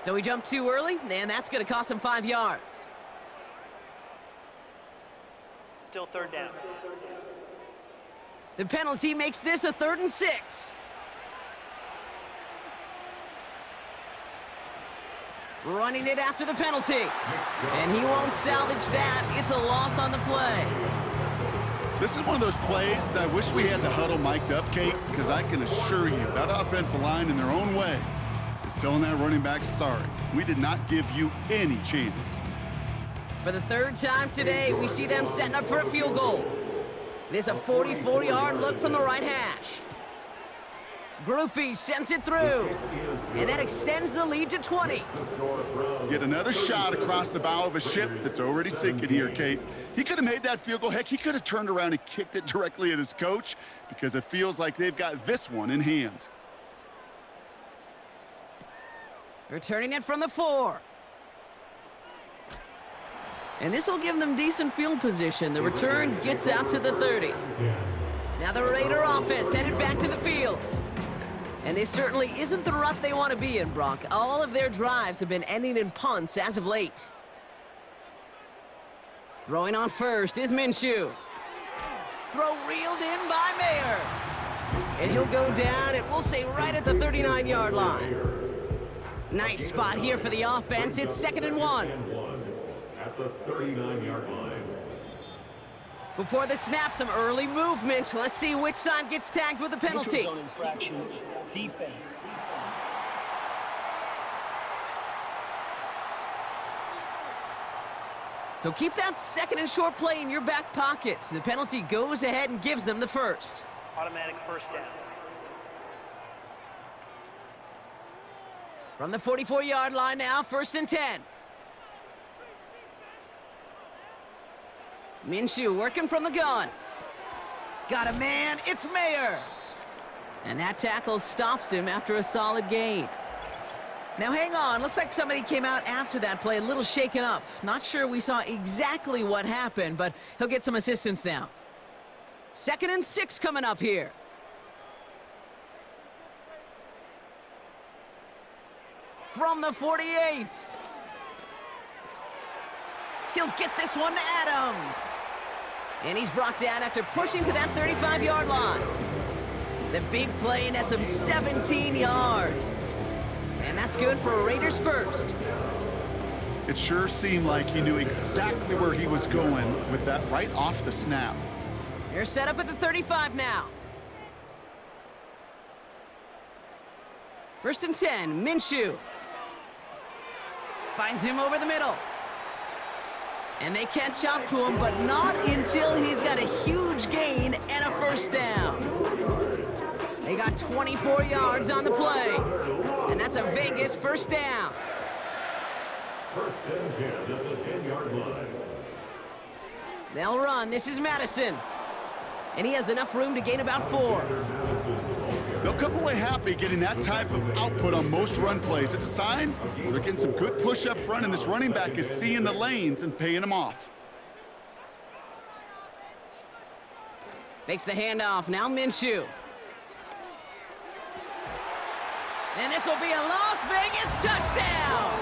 So he jumped too early, and that's going to cost him 5 yards. Still 3rd down. The penalty makes this a 3rd and 6. Running it after the penalty. And he won't salvage that. It's a loss on the play. This is one of those plays that I wish we had the huddle mic'd up, Kate, because I can assure you that offensive line in their own way is telling that running back, sorry, we did not give you any chance. For the 3rd time today, we see them setting up for a field goal. It is a 44-yard look from the right hash. Groupie sends it through, and that extends the lead to 20. Get another shot across the bow of a ship that's already sinking here, Kate. He could have made that field goal. Heck, he could have turned around and kicked it directly at his coach because it feels like they've got this one in hand. Returning it from the 4. And this will give them decent field position. The return gets out to the 30. Now the Raider offense headed back to the field. And this certainly isn't the rut they want to be in, Brock. All of their drives have been ending in punts as of late. Throwing on first is Minshew. Throw reeled in by Mayer. And he'll go down, and we'll say right at the 39-yard line. Nice spot here for the offense. It's 2nd and 1. At the 39-yard line. Before the snap, some early movement. Let's see which side gets tagged with a penalty. Neutral zone infraction. Defense. So keep that 2nd and short play in your back pocket. The penalty goes ahead and gives them the first. Automatic first down. From the 44-yard line now, 1st and 10. Minshew working from the gun. Got a man, it's Mayer. And that tackle stops him after a solid gain. Now hang on, looks like somebody came out after that play a little shaken up. Not sure we saw exactly what happened, but he'll get some assistance now. 2nd and 6 coming up here. From the 48. He'll get this one to Adams. And he's brought down after pushing to that 35-yard line. The big play nets him 17 yards. And that's good for Raiders first. It sure seemed like he knew exactly where he was going with that right off the snap. They're set up at the 35 now. 1st and 10, Minshew. Finds him over the middle. And they catch up to him, but not until he's got a huge gain and a first down. They got 24 yards on the play. And that's a Vegas first down. 1st and 10 at the 10-yard line. They'll run. This is Madison. And he has enough room to gain about 4. They'll come away happy getting that type of output on most run plays. It's a sign they're getting some good push up front, and this running back is seeing the lanes and paying them off. Fakes the handoff. Now Minshew. And this will be a Las Vegas touchdown.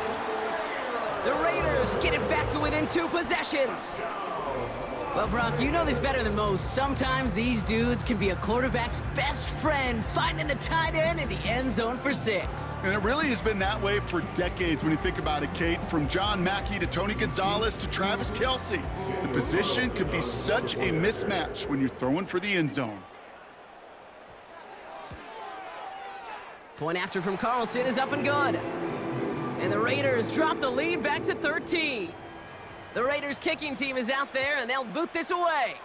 The Raiders get it back to within 2 possessions. Well, Brock, you know this better than most. Sometimes these dudes can be a quarterback's best friend, finding the tight end in the end zone for 6. And it really has been that way for decades when you think about it, Kate. From John Mackey to Tony Gonzalez to Travis Kelce. The position could be such a mismatch when you're throwing for the end zone. Point after from Carlson is up and good. And the Raiders drop the lead back to 13. The Raiders kicking team is out there, and they'll boot this away.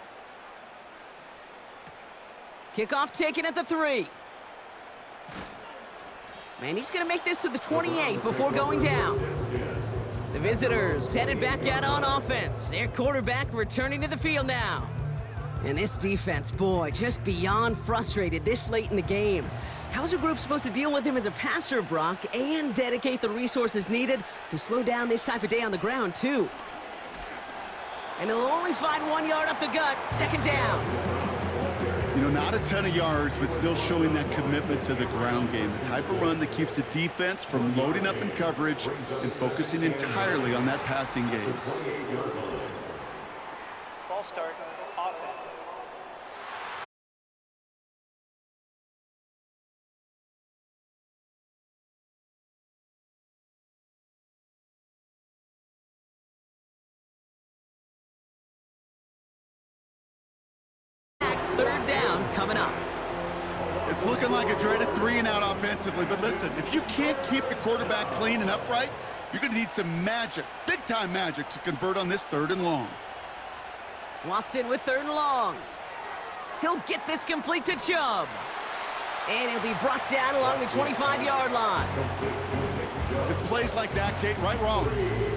Kickoff taken at the 3. Man, he's going to make this to the 28 before going down. The visitors headed back out on offense. Their quarterback returning to the field now. And this defense, boy, just beyond frustrated this late in the game. How's a group supposed to deal with him as a passer, Brock, and dedicate the resources needed to slow down this type of day on the ground, too? And he'll only find 1 yard up the gut, 2nd down. You know, not a ton of yards, but still showing that commitment to the ground game. The type of run that keeps the defense from loading up in coverage and focusing entirely on that passing game. Ball start, offense. Third down coming up. It's looking like a dreaded 3-and-out offensively, but listen, if you can't keep your quarterback clean and upright, you're going to need some magic, big-time magic, to convert on this 3rd and long. Watson with 3rd and long. He'll get this complete to Chubb. And he'll be brought down along the 25-yard line. It's plays like that, Kate, right, wrong,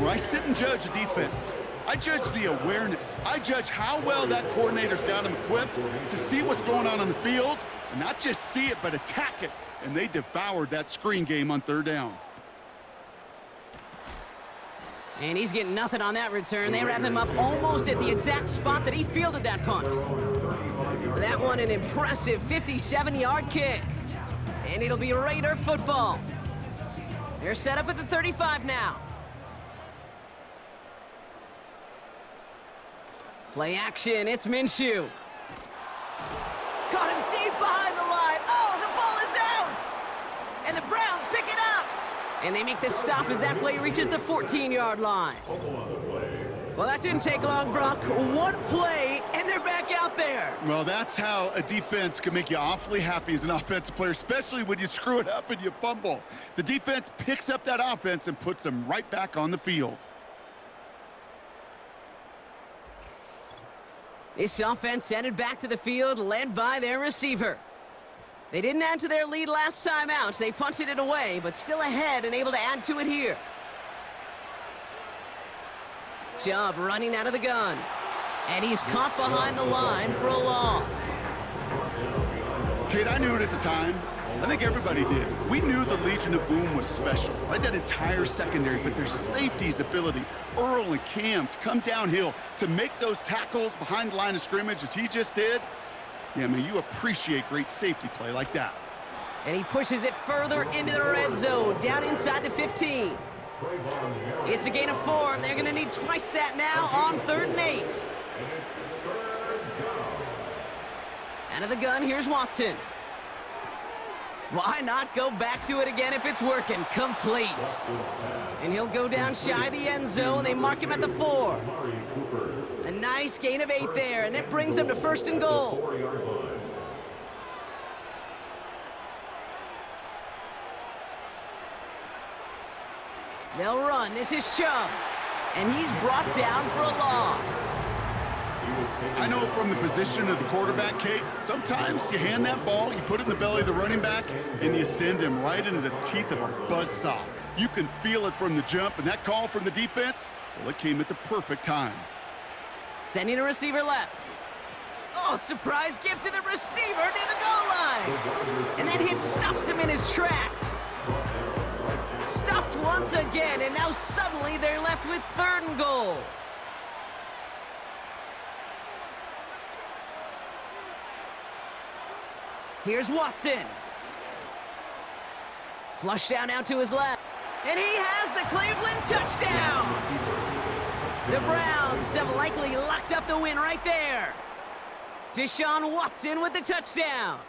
where I sit and judge a defense. I judge the awareness. I judge how well that coordinator's got him equipped to see what's going on the field, and not just see it, but attack it. And they devoured that screen game on 3rd down. And he's getting nothing on that return. They wrap him up almost at the exact spot that he fielded that punt. That one an impressive 57-yard kick. And it'll be Raider football. They're set up at the 35 now. Play action, it's Minshew. Caught him deep behind the line. Oh, the ball is out! And the Browns pick it up. And they make the stop as that play reaches the 14-yard line. Well, that didn't take long, Brock. One play, and they're back out there. Well, that's how a defense can make you awfully happy as an offensive player, especially when you screw it up and you fumble. The defense picks up that offense and puts them right back on the field. This offense headed back to the field, led by their receiver. They didn't add to their lead last time out. They punted it away, but still ahead and able to add to it here. Chubb running out of the gun. And he's caught behind the line for a loss. Kid, I knew it at the time. I think everybody did. We knew the Legion of Boom was special, right? That entire secondary, but their safety's ability, Earl and Cam, to come downhill, to make those tackles behind the line of scrimmage as he just did. Yeah, man, you appreciate great safety play like that. And he pushes it further into the red zone, down inside the 15. It's a gain of 4. They're going to need twice that now on 3rd and 8. Out of the gun, here's Watson. Why not go back to it again if it's working? Complete. And he'll go down shy of the end zone. They mark him at the 4. A nice gain of 8 there, and it brings them to 1st and goal. They'll run. This is Chubb. And he's brought down for a loss. I know from the position of the quarterback, Kate, sometimes you hand that ball, you put it in the belly of the running back, and you send him right into the teeth of a buzzsaw. You can feel it from the jump, and that call from the defense, well, it came at the perfect time. Sending a receiver left. Oh, surprise gift to the receiver near the goal line. And that hit stops him in his tracks. Stuffed once again, and now suddenly they're left with 3rd and goal. Here's Watson. Flush down out to his left. And he has the Cleveland touchdown. The Browns have likely locked up the win right there. Deshaun Watson with the touchdown.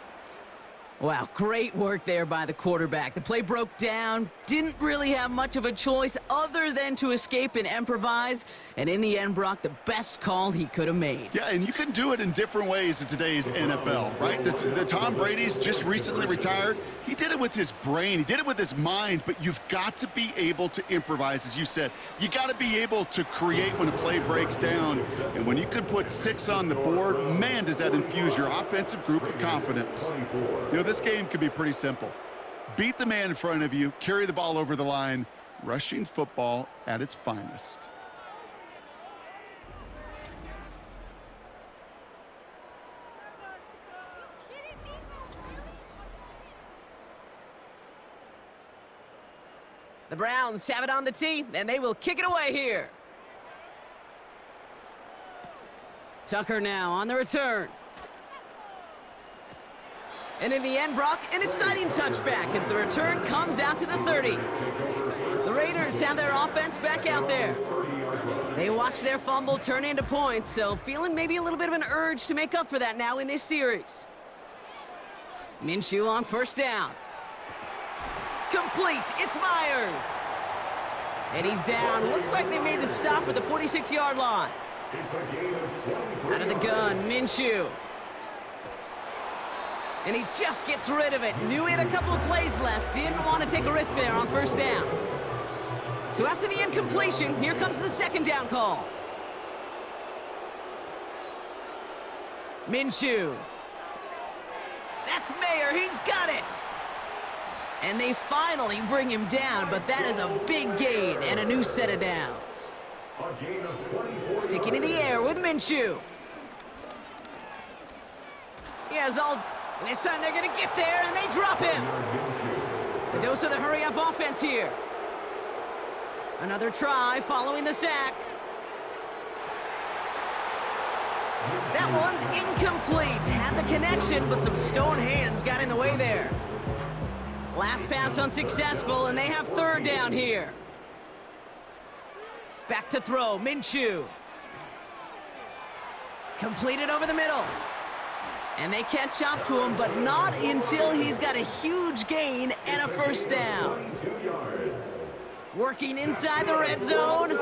Wow, great work there by the quarterback. The play broke down, didn't really have much of a choice other than to escape and improvise, and in the end, Brock, the best call he could have made. Yeah, and you can do it in different ways in today's NFL, right? The Tom Brady's just recently retired. He did it with his brain. He did it with his mind, but you've got to be able to improvise, as you said. You got to be able to create when a play breaks down, and when you can put 6 on the board, man, does that infuse your offensive group with confidence. You know, this game can be pretty simple. Beat the man in front of you, carry the ball over the line, rushing football at its finest. The Browns have it on the tee, and they will kick it away here. Tucker now on the return. And in the end, Brock, an exciting touchback as the return comes out to the 30. The Raiders have their offense back out there. They watch their fumble turn into points, so feeling maybe a little bit of an urge to make up for that now in this series. Minshew on 1st down. Complete, it's Myers. And he's down. Looks like they made the stop at the 46-yard line. Out of the gun, Minshew. And he just gets rid of it. Knew he had a couple of plays left. Didn't want to take a risk there on 1st down. So after the incompletion, here comes the 2nd down call. Minshew. That's Mayer. He's got it. And they finally bring him down, but that is a big gain and a new set of downs. Sticking in the air with Minshew. He has all... And this time they're going to get there, and they drop him. A dose of the hurry-up offense here. Another try following the sack. That one's incomplete. Had the connection, but some stone hands got in the way there. Last pass unsuccessful, and they have 3rd down here. Back to throw, Minshew. Completed over the middle. And they catch up to him, but not until he's got a huge gain and a first down. 2 yards. Working inside the red zone. And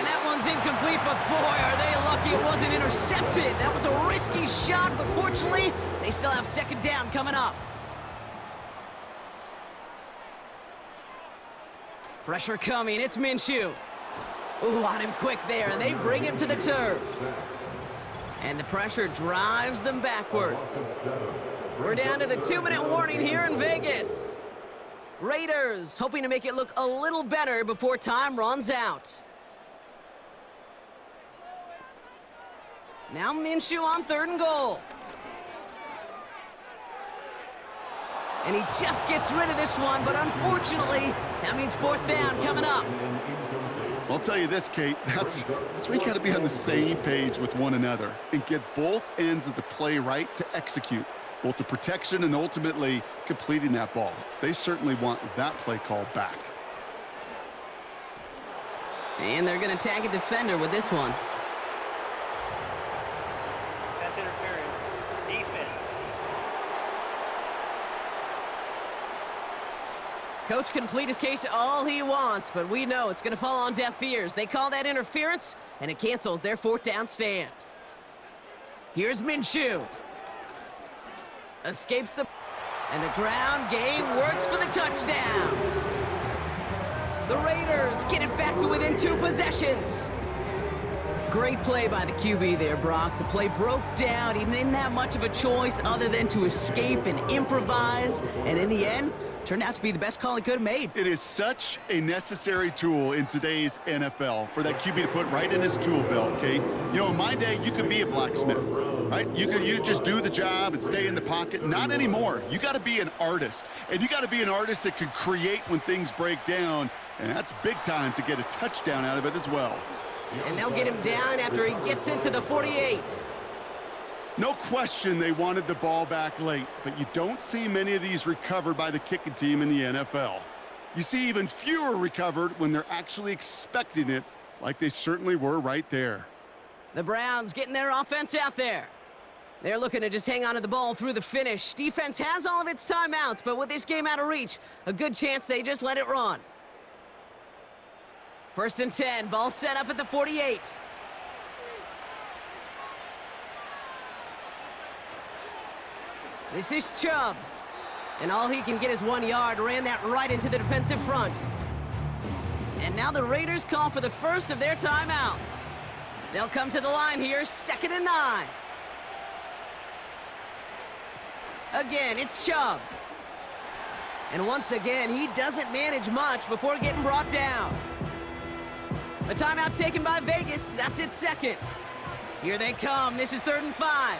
that one's incomplete, but boy, are they lucky it wasn't intercepted. That was a risky shot, but fortunately, they still have second down coming up. Pressure coming, it's Minshew. Ooh, on him quick there, and they bring him to the turf. And the pressure drives them backwards. We're down to the 2-minute warning here in Vegas. Raiders hoping to make it look a little better before time runs out. Now Minshew on 3rd and goal. And he just gets rid of this one, but unfortunately, that means 4th down coming up. I'll tell you this, Kate, that's where you got to be on the same page with one another and get both ends of the play right to execute, both the protection and ultimately completing that ball. They certainly want that play call back. And they're going to tag a defender with this one. Pass interference. Defense. Coach can plead his case all he wants, but we know it's going to fall on deaf ears. They call that interference, and it cancels their 4th down stand. Here's Minshew. Escapes the... And the ground game works for the touchdown. The Raiders get it back to within 2 possessions. Great play by the QB there, Brock. The play broke down. He didn't have much of a choice other than to escape and improvise. And in the end, turned out to be the best call he could have made. It is such a necessary tool in today's NFL for that QB to put right in his tool belt, Kate. You know, in my day, you could be a blacksmith, right? You just do the job and stay in the pocket. Not anymore. You got to be an artist. And you got to be an artist that can create when things break down. And that's big time to get a touchdown out of it as well. And they'll get him down after he gets into the 48. No question they wanted the ball back late, but you don't see many of these recovered by the kicking team in the NFL. You see even fewer recovered when they're actually expecting it, like they certainly were right there. The Browns getting their offense out there. They're looking to just hang on to the ball through the finish. Defense has all of its timeouts, but with this game out of reach, a good chance they just let it run. 1st and 10, ball set up at the 48. This is Chubb. And all he can get is 1 yard, ran that right into the defensive front. And now the Raiders call for the first of their timeouts. They'll come to the line here, 2nd and 9. Again, it's Chubb. And once again, he doesn't manage much before getting brought down. A timeout taken by Vegas. That's its 2nd. Here they come. This is 3rd and 5.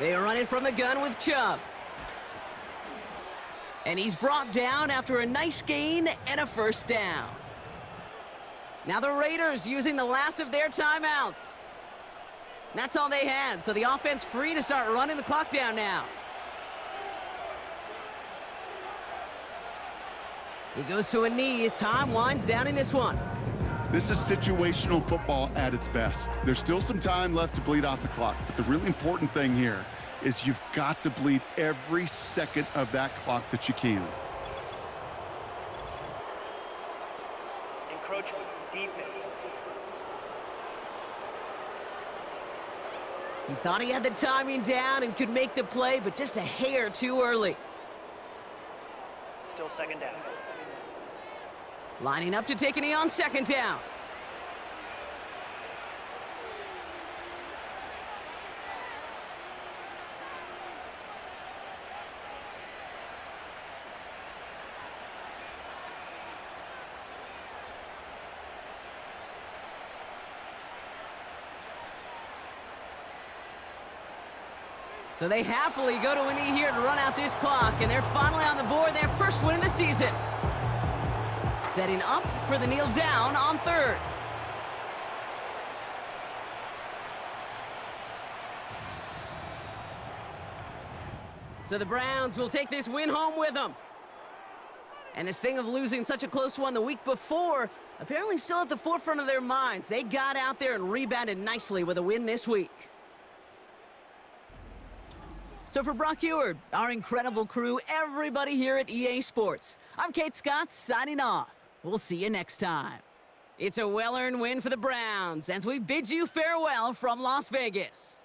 They run it from the gun with Chubb. And he's brought down after a nice gain and a first down. Now the Raiders using the last of their timeouts. That's all they had, so the offense free to start running the clock down now. He goes to a knee as time winds down in this one. This is situational football at its best. There's still some time left to bleed off the clock, but the really important thing here is you've got to bleed every second of that clock that you can. Encroachment. Defense. He thought he had the timing down and could make the play, but just a hair too early. Still 2nd down. Lining up to take a knee on 2nd down. So they happily go to a knee here to run out this clock, and they're finally on the board, their first win of the season. Setting up for the kneel down on 3rd. So the Browns will take this win home with them. And the sting of losing such a close one the week before, apparently still at the forefront of their minds. They got out there and rebounded nicely with a win this week. So for Brock Huard, our incredible crew, everybody here at EA Sports, I'm Kate Scott signing off. We'll see you next time. It's a well-earned win for the Browns as we bid you farewell from Las Vegas.